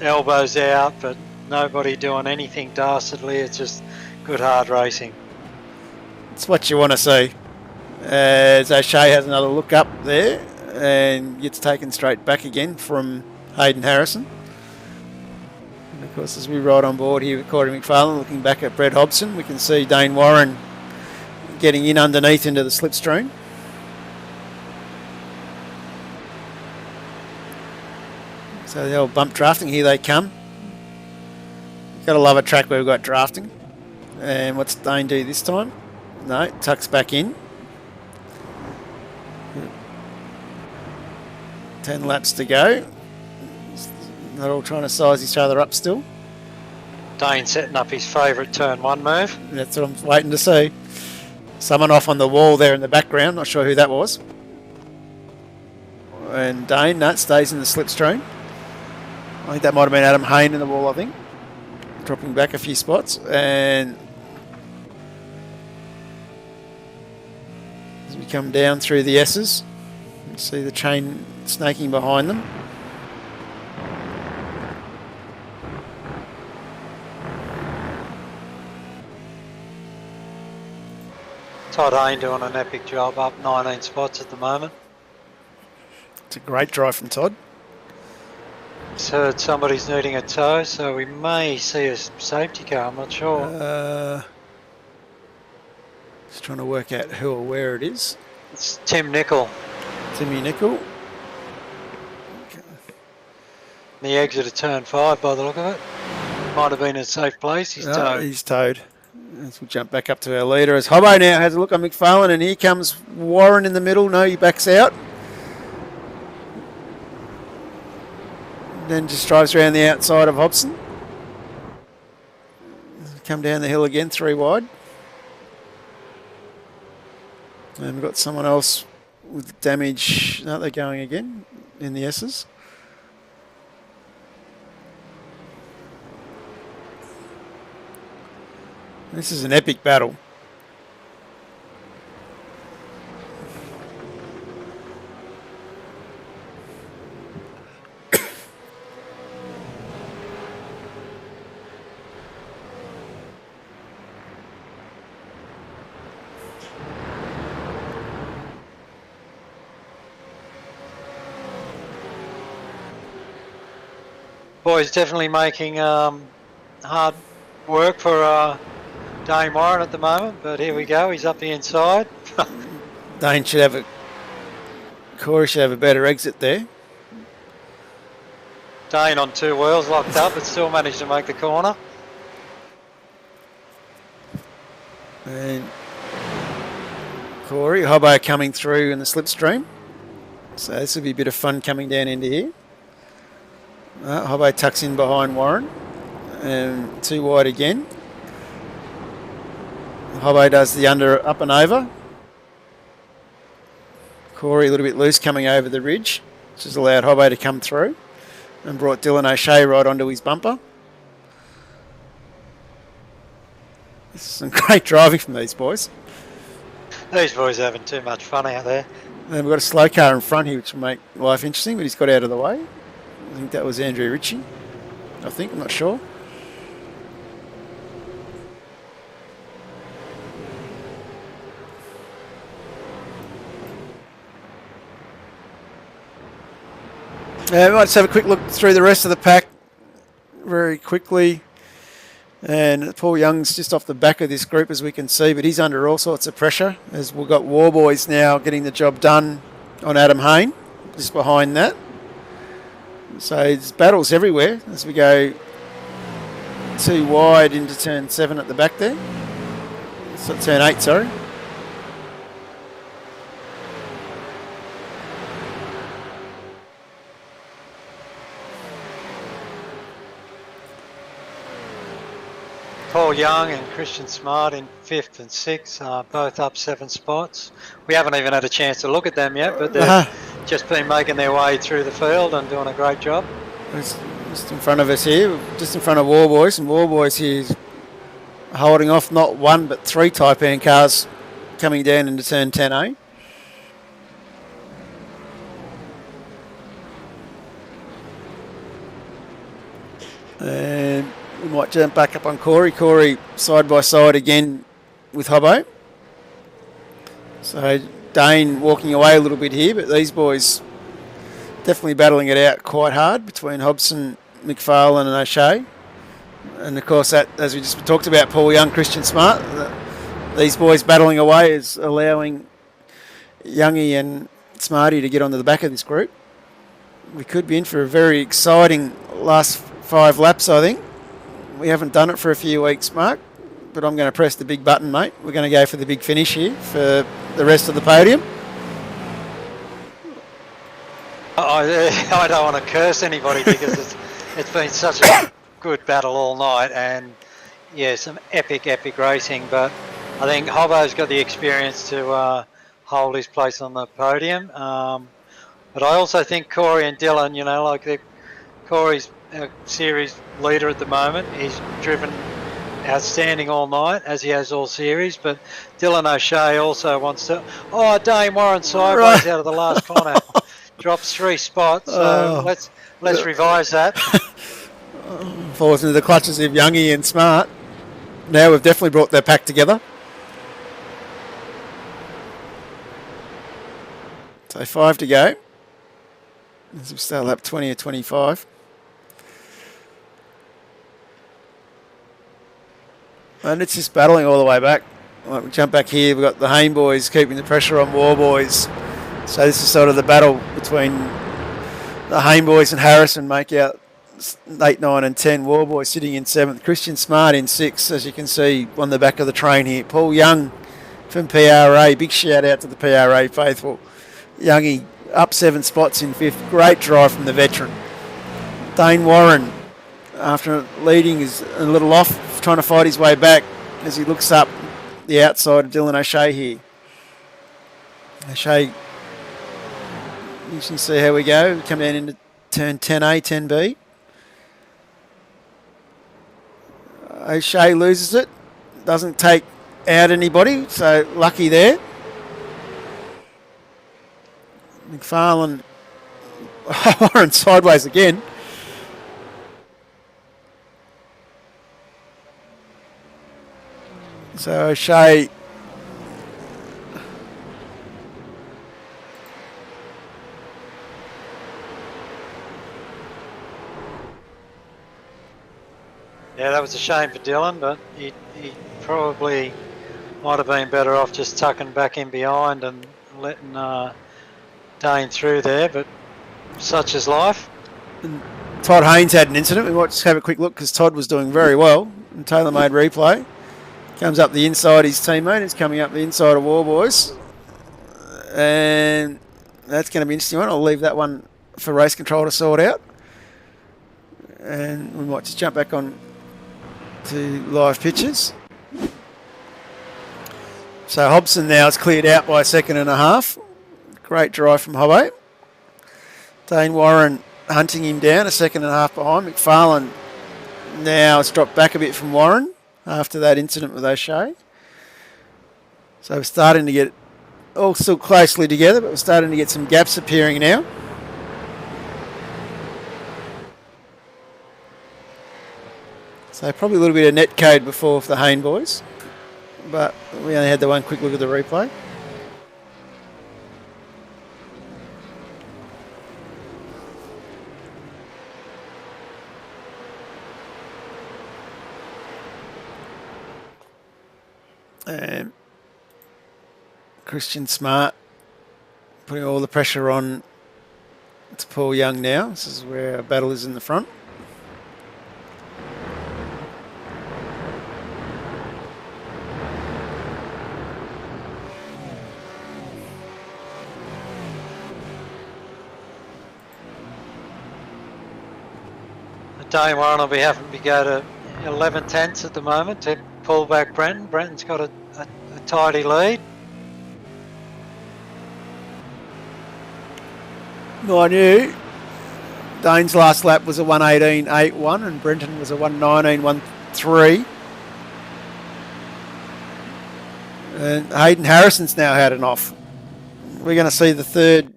elbows out, but nobody doing anything dastardly. It's just good hard racing. It's what you want to see. As O'Shea has another look up there and gets taken straight back again from Hayden Harrison. And of course, as we ride on board here with Corey Mcfarlane, looking back at Brett Hobson, we can see Dane Warren getting in underneath into the slipstream. So the old bump drafting, here they come. Got to love a track where we've got drafting. And what's Dane do this time? No, tucks back in. 10 laps to go. They're all trying to size each other up still. Dane setting up his favourite turn one move. That's what I'm waiting to see. Someone off on the wall there in the background, not sure who that was. And Dane, that stays in the slipstream. I think that might have been Adam Hayne in the wall, I think. Dropping back a few spots. And as we come down through the S's, you see the chain snaking behind them. Todd Hayne doing an epic job, up 19 spots at the moment. It's a great drive from Todd. Just heard somebody's needing a tow, so we may see a safety car, I'm not sure. Just trying to work out who or where it is. It's Tim Nicol. Timmy Nicol. The exit of turn 5 by the look of it. Might have been in a safe place, he's towed. He's towed. As we jump back up to our leader, as Hobbo now has a look on Mcfarlane, and here comes Warren in the middle. No, he backs out. Then just drives around the outside of Hobson. Come down the hill again, 3 wide. And we've got someone else with damage. No, they're going again in the S's. This is an epic battle. Boys definitely making hard work for Dane Warren at the moment, but here we go, he's up the inside. Dane should have Corey should have a better exit there. Dane on 2 wheels locked up, but still managed to make the corner. And Corey, Hobbo coming through in the slipstream. So this will be a bit of fun coming down into here. Hobbo tucks in behind Warren. And 2 wide again. Hobbo does the up and over. Corey a little bit loose coming over the ridge, which has allowed Hobbo to come through and brought Dylan O'Shea right onto his bumper. This is some great driving from these boys. These boys are having too much fun out there. And we've got a slow car in front here, which will make life interesting, but he's got out of the way. I think that was Andrew Ritchie. I'm not sure. We might just have a quick look through the rest of the pack very quickly. And Paul Young's just off the back of this group, as we can see, but he's under all sorts of pressure, as we've got War Boys now getting the job done on Adam Hayne, just behind that. So there's battles everywhere as we go too wide into turn 7 at the back there. So turn 8, sorry. Paul Young and Christian Smart in 5th and 6th are both up 7 spots. We haven't even had a chance to look at them yet, but they've just been making their way through the field and doing a great job. It's just in front of us here, just in front of War Boys, and War Boys here is holding off not 1 but 3 Taipan cars coming down into turn 10A. And we might jump back up on Corey. Corey side by side again with Hobbo. So Dane walking away a little bit here, but these boys definitely battling it out quite hard between Hobson, Mcfarlane and O'Shea. And of course that, as we just talked about, Paul Young, Christian Smart, these boys battling away is allowing Youngie and Smarty to get onto the back of this group. We could be in for a very exciting last 5 laps, I think. We haven't done it for a few weeks, Mark, but I'm going to press the big button, mate. We're going to go for the big finish here for the rest of the podium. I don't want to curse anybody because it's been such a good battle all night, and yeah, some epic racing, but I think Hobbo's got the experience to hold his place on the podium. But I also think Corey and Dylan, you know, like Corey's series leader at the moment. He's driven outstanding all night, as he has all series, but Dylan O'Shea also wants to... Oh, Dane Warren sideways out of the last corner. Drops 3 spots, so let's revise that. Falls into the clutches of Youngie and Smart. Now we've definitely brought their pack together. So 5 to go. As we start lap 20 or 25. And it's just battling all the way back. Like we jump back here, we've got the Hayne boys keeping the pressure on War Boys. So this is sort of the battle between the Hayne boys and Harrison, make out 8, 9 and 10. War Boys sitting in 7th. Christian Smart in 6th, as you can see on the back of the train here. Paul Young from PRA. Big shout out to the PRA faithful. Youngie up 7 spots in 5th. Great drive from the veteran. Dane Warren, after leading, is a little off, trying to fight his way back as he looks up the outside of Dylan O'Shea here. O'Shea, you can see how we go. We come down into turn 10A, 10B. O'Shea loses it. Doesn't take out anybody, so lucky there. Mcfarlane, Warren sideways again. So O'Shea Yeah, that was a shame for Dylan, but he probably might have been better off just tucking back in behind and letting Dane through there, but such is life. And Todd Haynes had an incident. We might just have a quick look because Todd was doing very well. And tailor-made replay. Comes up the inside, his teammate is coming up the inside of War Boys. And that's going to be an interesting one. I'll leave that one for race control to sort out. And we might just jump back on to live pictures. So Hobson now is cleared out by 1.5 seconds. Great drive from Hobbo. Dane Warren hunting him down 1.5 seconds behind. Mcfarlane now has dropped back a bit from Warren after that incident with O'Shea. So we're starting to get all still closely together, but we're starting to get some gaps appearing now. So probably a little bit of net code before for the Hayne boys, but we only had the one quick look at the replay. And Christian Smart putting all the pressure on to Paul Young now. This is where our battle is in the front. Dane Warren will be having to go to 11 tenths at the moment to pull back Brenton. Brenton's got a tidy lead. Mind you, Dane's last lap was a 1:18.81 and Brenton was a 1:19.13. And Hayden Harrison's now had an off. We're going to see the third.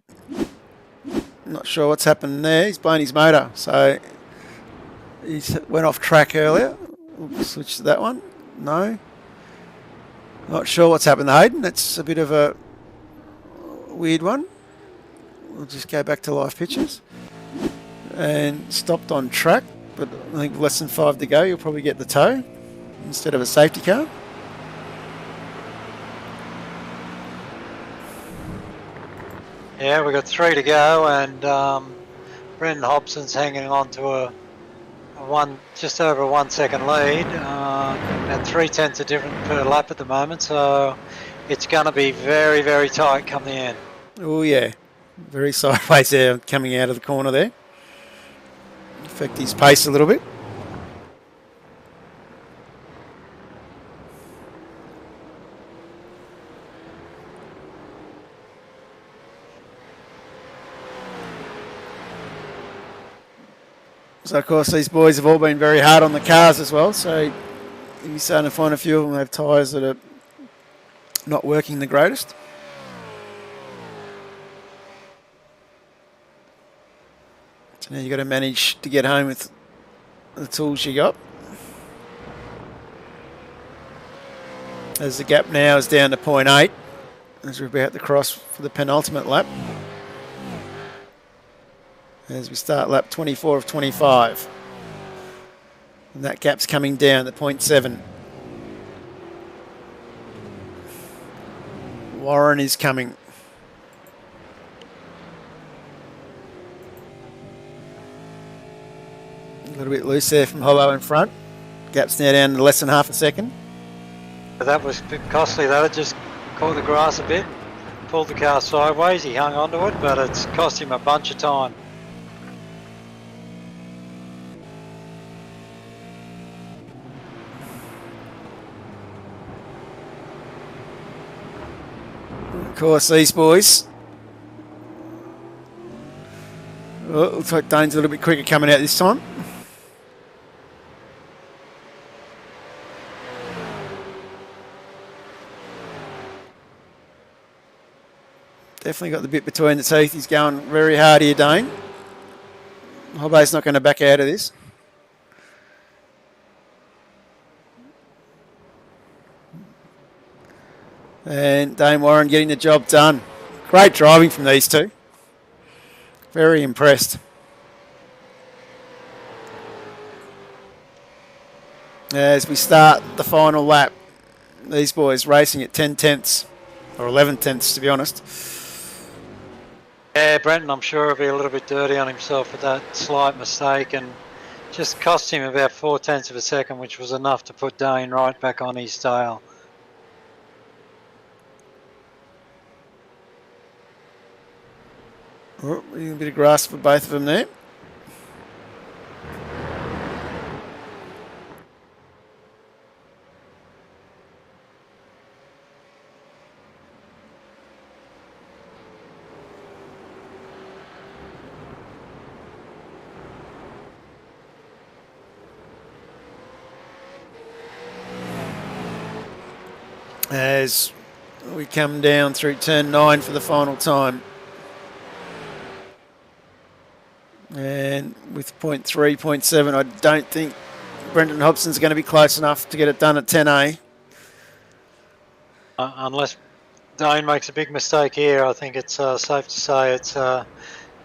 Not sure what's happened there. He's blown his motor, so he went off track earlier. We'll switch to that one. No. Not sure what's happened to Hayden. That's a bit of a weird one. We'll just go back to live pictures. And stopped on track, but I think less than 5 to go. You'll probably get the tow instead of a safety car. Yeah, we've got 3 to go, and Brendan Hobson's hanging on to just over a 1 second lead. About 3 tenths of difference per lap at the moment, so it's going to be very, very tight come the end. Oh yeah, very sideways there coming out of the corner there. Affect his pace a little bit. So of course these boys have all been very hard on the cars as well, so you're starting to find a few of them have tyres that are not working the greatest. So now you've got to manage to get home with the tools you got. As the gap now is down to 0.8 as we're about to cross for the penultimate lap. As we start lap 24 of 25. And that gap's coming down to 0.7. Warren is coming. A little bit loose there from Hollow in front. Gap's now down to less than half a second. That was a bit costly, though. It just caught the grass a bit, pulled the car sideways. He hung onto it, but it's cost him a bunch of time. Of course, these boys. Oh, looks like Dane's a little bit quicker coming out this time. Definitely got the bit between the teeth. He's going very hard here, Dane. Hobbo's not going to back out of this. And Dane Warren getting the job done. Great driving from these two. Very impressed. As we start the final lap, these boys racing at 10 tenths, or 11 tenths to be honest. Yeah, Brenton, I'm sure, will be a little bit dirty on himself with that slight mistake, and just cost him about 4 tenths of a second, which was enough to put Dane right back on his tail. Oh, a bit of grass for both of them there. As we come down through turn 9 for the final time. And with 0.3, 0.7, I don't think Brendan Hobson's going to be close enough to get it done at 10A. Unless Dane makes a big mistake here, I think it's safe to say it's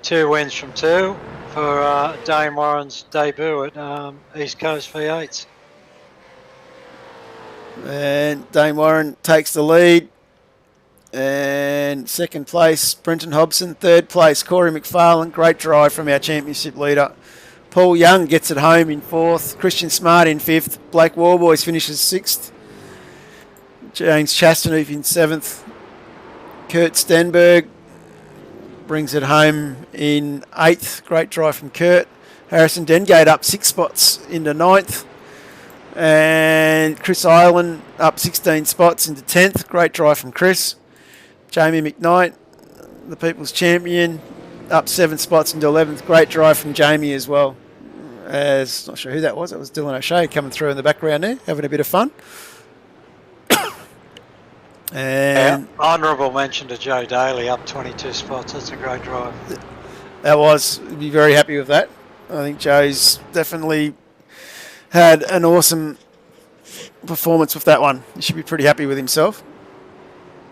2 wins from 2 for Dane Warren's debut at East Coast V8s. And Dane Warren takes the lead. And second place, Brenton Hobson. Third place, Corey Mcfarlane. Great drive from our championship leader. Paul Young gets it home in fourth. Christian Smart in fifth. Blake Warboys finishes sixth. James Chastanoof in seventh. Kurt Stenberg brings it home in eighth. Great drive from Kurt. Harrison Dengate up 6 spots into ninth. And Chris Ireland up 16 spots into 10th. Great drive from Chris. Jamie McKnight, the People's Champion, up 7 spots into 11th. Great drive from Jamie as well. As not sure who that was. It was Dylan O'Shea coming through in the background there, having a bit of fun. And honourable mention to Joe Daly, up 22 spots. That's a great drive. That was, be very happy with that. I think Joe's definitely had an awesome performance with that one. He should be pretty happy with himself.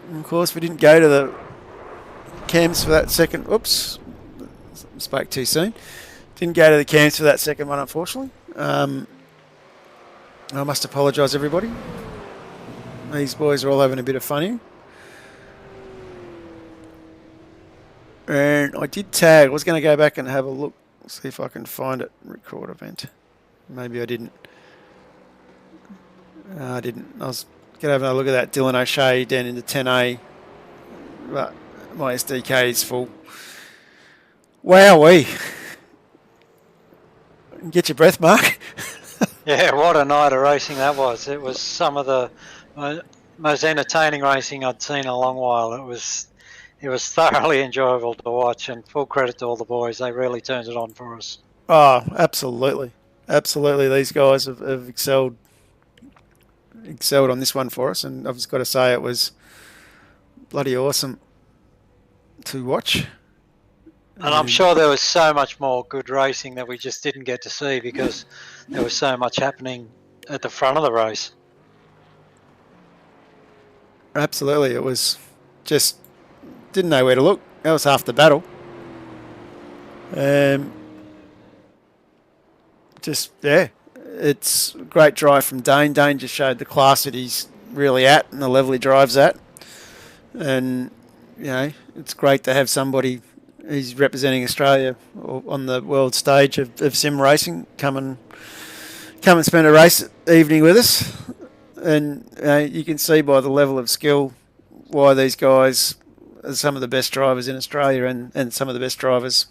And of course, we didn't go to the cams for that second. Oops, spoke too soon. Didn't go to the cams for that second one, unfortunately. I must apologise, everybody. These boys are all having a bit of fun here. And I did tag. I was going to go back and have a look, see if I can find it. Record event. Maybe I didn't. I didn't. I was going to have a look at that. Dylan O'Shea down into 10A. But my SDK is full. Wowee. Get your breath, Mark. Yeah, what a night of racing that was. It was some of the most entertaining racing I'd seen in a long while. It was thoroughly enjoyable to watch, and full credit to all the boys. They really turned it on for us. Oh, absolutely. Absolutely. These guys have excelled on this one for us, and I've just got to say it was bloody awesome to watch. And I'm sure there was so much more good racing that we just didn't get to see because there was so much happening at the front of the race. Absolutely. It was just didn't know where to look. That was half the battle. It's a great drive from Dane. Dane just showed the class that he's really at and the level he drives at. And, you know, it's great to have somebody who's representing Australia on the world stage of sim racing come and spend a race evening with us. And you can see by the level of skill why these guys are some of the best drivers in Australia and some of the best drivers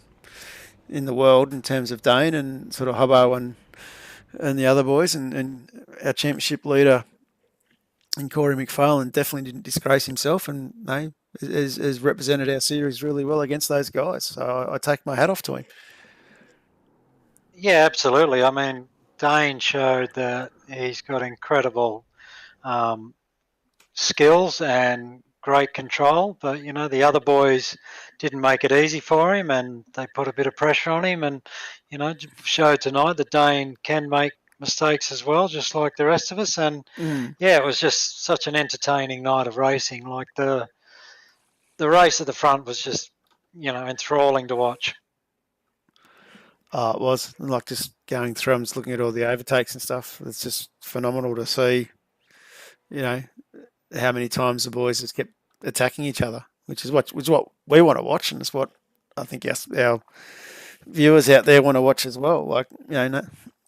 in the world in terms of Dane and sort of Hubbo and the other boys. And our championship leader in Corey Mcfarlane definitely didn't disgrace himself and has represented our series really well against those guys. So I take my hat off to him. Yeah, absolutely. I mean, Dane showed that he's got incredible skills and great control, but you know the other boys didn't make it easy for him, and they put a bit of pressure on him, and you know showed tonight that Dane can make mistakes as well, just like the rest of us. And yeah, it was just such an entertaining night of racing. Like the race at the front was just enthralling to watch. It was like just going through them, just looking at all the overtakes and stuff. It's just phenomenal to see, how many times the boys just kept attacking each other, which is what we want to watch, and it's what I think our viewers out there want to watch as well. Like,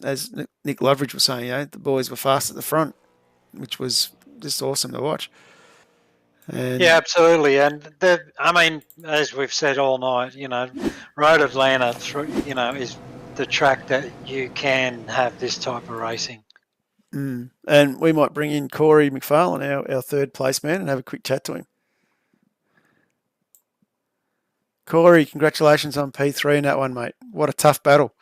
as Nick Loveridge was saying, the boys were fast at the front, which was just awesome to watch. And yeah, absolutely. And I mean, as we've said all night, Road Atlanta, is the track that you can have this type of racing. And we might bring in Corey Mcfarlane, our third place man, and have a quick chat to him. Corey, congratulations on P3 in that one, mate. What a tough battle.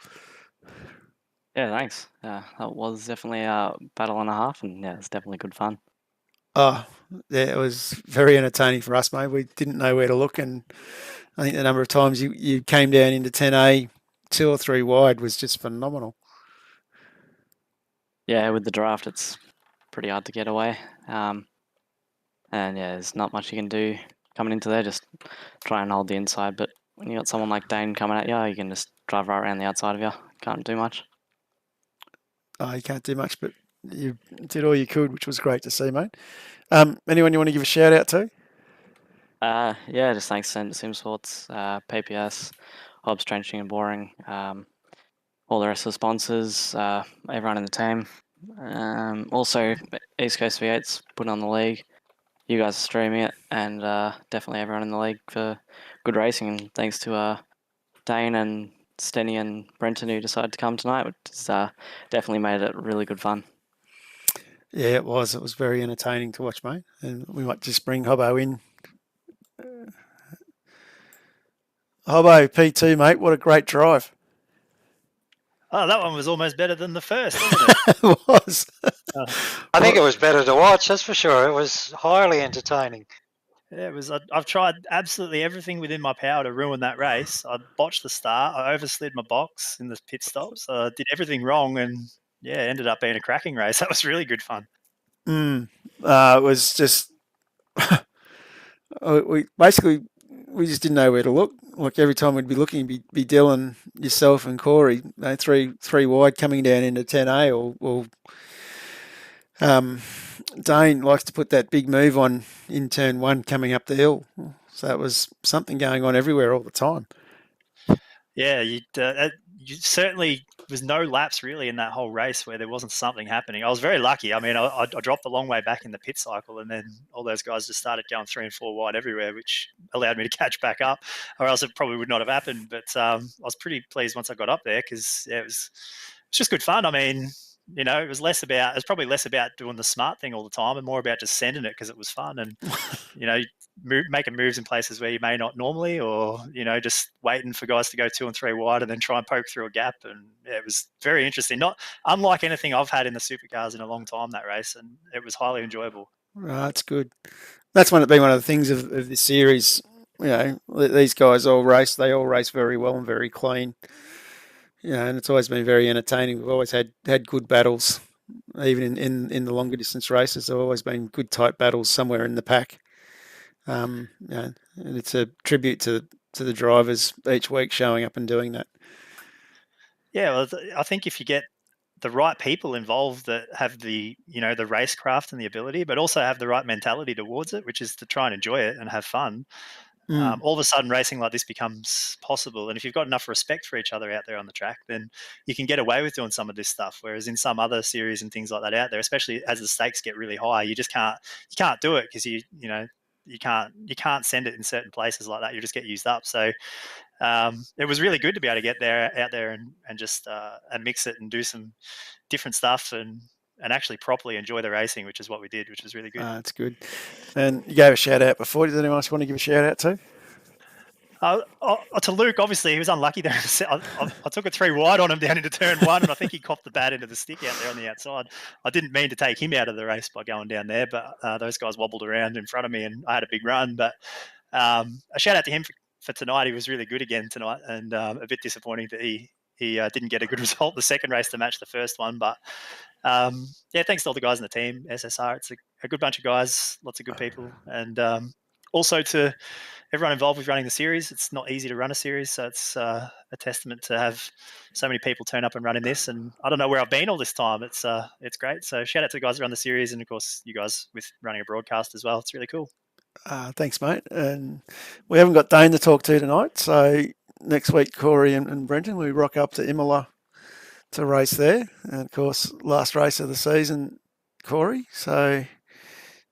Yeah, thanks. That was definitely a battle and a half, and yeah, it's definitely good fun. Oh, yeah, it was very entertaining for us, mate. We didn't know where to look, and I think the number of times you came down into 10A, 2 or 3 wide, was just phenomenal. Yeah, with the draft, it's pretty hard to get away. And yeah, there's not much you can do coming into there, just try and hold the inside. But when you got someone like Dane coming at you, you can just drive right around the outside of you. Can't do much. Oh, you can't do much, but you did all you could, which was great to see, mate. Anyone you want to give a shout out to? Yeah, just thanks to Sim Sports, PPS, Hobbs Trenching and Boring, all the rest of the sponsors, everyone in the team. Also, East Coast V8's putting on the league. You guys are streaming it, and definitely everyone in the league for good racing. And thanks to Dane and Stenny and Brenton who decided to come tonight, which has definitely made it really good fun. Yeah, it was. It was very entertaining to watch, mate. And we might just bring Hobbo in. Hobbo, P2, mate. What a great drive. Oh, that one was almost better than the first, wasn't it? It was. I think it was better to watch, that's for sure. It was highly entertaining. Yeah, it was. I've tried absolutely everything within my power to ruin that race. I botched the start. I overslid my box in the pit stops. I did everything wrong, and yeah, it ended up being a cracking race. That was really good fun. It was just we just didn't know where to look. Like every time we'd be looking, be Dylan, yourself, and Corey, three wide coming down into 10A, or Dane likes to put that big move on in turn 1 coming up the hill. So it was something going on everywhere all the time. Yeah, you certainly was no laps really in that whole race where there wasn't something happening. I was very lucky. I mean, I dropped a long way back in the pit cycle, and then all those guys just started going 3 and 4 wide everywhere, which allowed me to catch back up, or else it probably would not have happened. But I was pretty pleased once I got up there because it was just good fun. I mean, you know, it was probably less about doing the smart thing all the time and more about just sending it because it was fun and, you know, making moves in places where you may not normally, or, you know, just waiting for guys to go 2 and 3 wide and then try and poke through a gap. And yeah, it was very interesting. Not unlike anything I've had in the supercars in a long time, that race, and it was highly enjoyable. That's good. That's been one of the things of this series. You know, these guys all race. They all race very well and very clean. You know, and it's always been very entertaining. We've always had good battles, even in the longer distance races. There have always been good tight battles somewhere in the pack. You know, and it's a tribute to the drivers each week showing up and doing that. Yeah, well, I think if you get the right people involved that have the, you know, the racecraft and the ability, but also have the right mentality towards it, which is to try and enjoy it and have fun. All of a sudden racing like this becomes possible. And if you've got enough respect for each other out there on the track, then you can get away with doing some of this stuff. Whereas in some other series and things like that out there, especially as the stakes get really high, you can't do it because you can't send it in certain places like that. You just get used up. So it was really good to be able to get out there and just and mix it and do some different stuff and actually properly enjoy the racing, which is what we did, which was really good. That's good. And you gave a shout out before. Does anyone else want to give a shout out to? To Luke, obviously, he was unlucky there. I took a 3 wide on him down into turn 1, and I think he copped the bat into the stick out there on the outside. I didn't mean to take him out of the race by going down there, but those guys wobbled around in front of me, and I had a big run. But a shout out to him for tonight. He was really good again tonight, and a bit disappointing that he didn't get a good result the second race to match the first one. But yeah, thanks to all the guys in the team, SSR. It's a good bunch of guys, lots of good people, and also to everyone involved with running the series. It's not easy to run a series, so it's a testament to have so many people turn up and running this. And I don't know where I've been all this time. It's great. So shout out to the guys that run the series, and of course you guys with running a broadcast as well. It's really cool. Thanks, mate. And we haven't got Dane to talk to tonight, so next week Corey and Brenton, we rock up to Imola to race there. And of course, last race of the season, Corey. So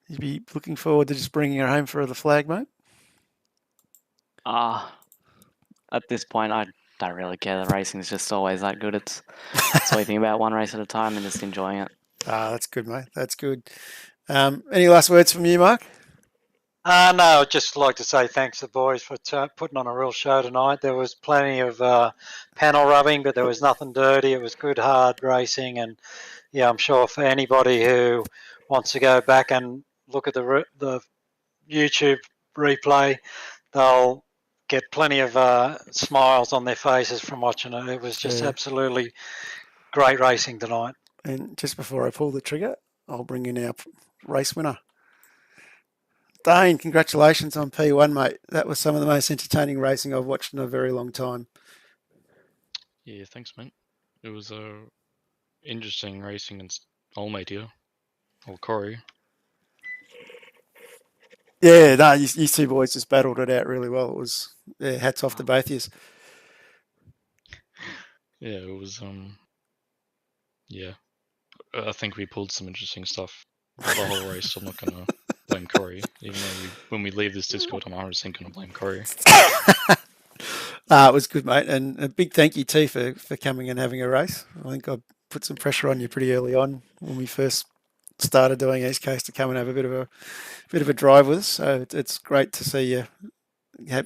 you'd be looking forward to just bringing her home for the flag, mate? At this point, I don't really care. The racing is just always that good. It's sweeping about one race at a time and just enjoying it. That's good, mate. That's good. Any last words from you, Mark? No, I'd just like to say thanks to the boys for putting on a real show tonight. There was plenty of panel rubbing, but there was nothing dirty. It was good, hard racing. And, yeah, I'm sure for anybody who wants to go back and look at the YouTube replay, they'll get plenty of smiles on their faces from watching it. It was just absolutely great racing tonight. And just before I pull the trigger, I'll bring in our race winner. Dane, congratulations on P1, mate. That was some of the most entertaining racing I've watched in a very long time. Yeah, thanks, mate. It was interesting racing and old mate here, or Corey. Yeah, no, you two boys just battled it out really well. It was hats off to both of you. Yeah, it was yeah. I think we pulled some interesting stuff the whole race. So I'm not gonna blame Corey, even though when we leave this Discord, I'm 100% gonna blame Corey. It was good, mate, and a big thank you too for coming and having a race. I think I put some pressure on you pretty early on when we first started doing East Coast to come and have a bit of a drive with us. So it's great to see you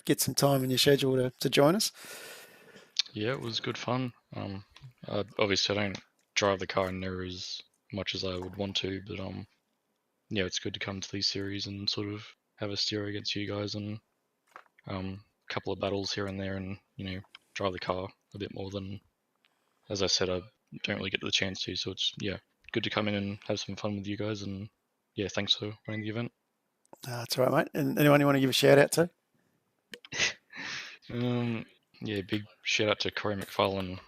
get some time in your schedule to join us. Yeah, it was good fun. Obviously I don't drive the car in there as much as I would want to, but yeah, it's good to come to these series and sort of have a steer against you guys and a couple of battles here and there, and drive the car a bit more than, as I said, I don't really get the chance to. So it's good to come in and have some fun with you guys, and yeah, thanks for running the event. That's all right, mate. And anyone you want to give a shout out to? Yeah, big shout out to Corey Mcfarlane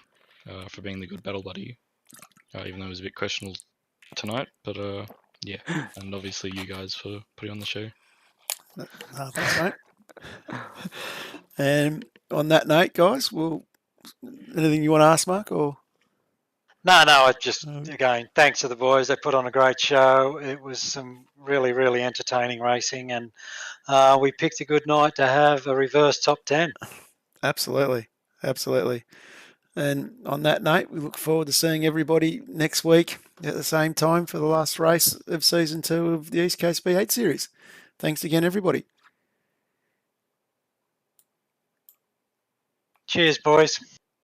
for being the good battle buddy, even though it was a bit questionable tonight. But yeah, and obviously you guys for putting on the show. Thanks, mate. And on that note, guys, anything you want to ask, Mark, or? No, I just, again, thanks to the boys. They put on a great show. It was some really, really entertaining racing, and we picked a good night to have a reverse top 10. Absolutely. And on that note, we look forward to seeing everybody next week at the same time for the last race of Season 2 of the East Coast B8 Series. Thanks again, everybody. Cheers, boys.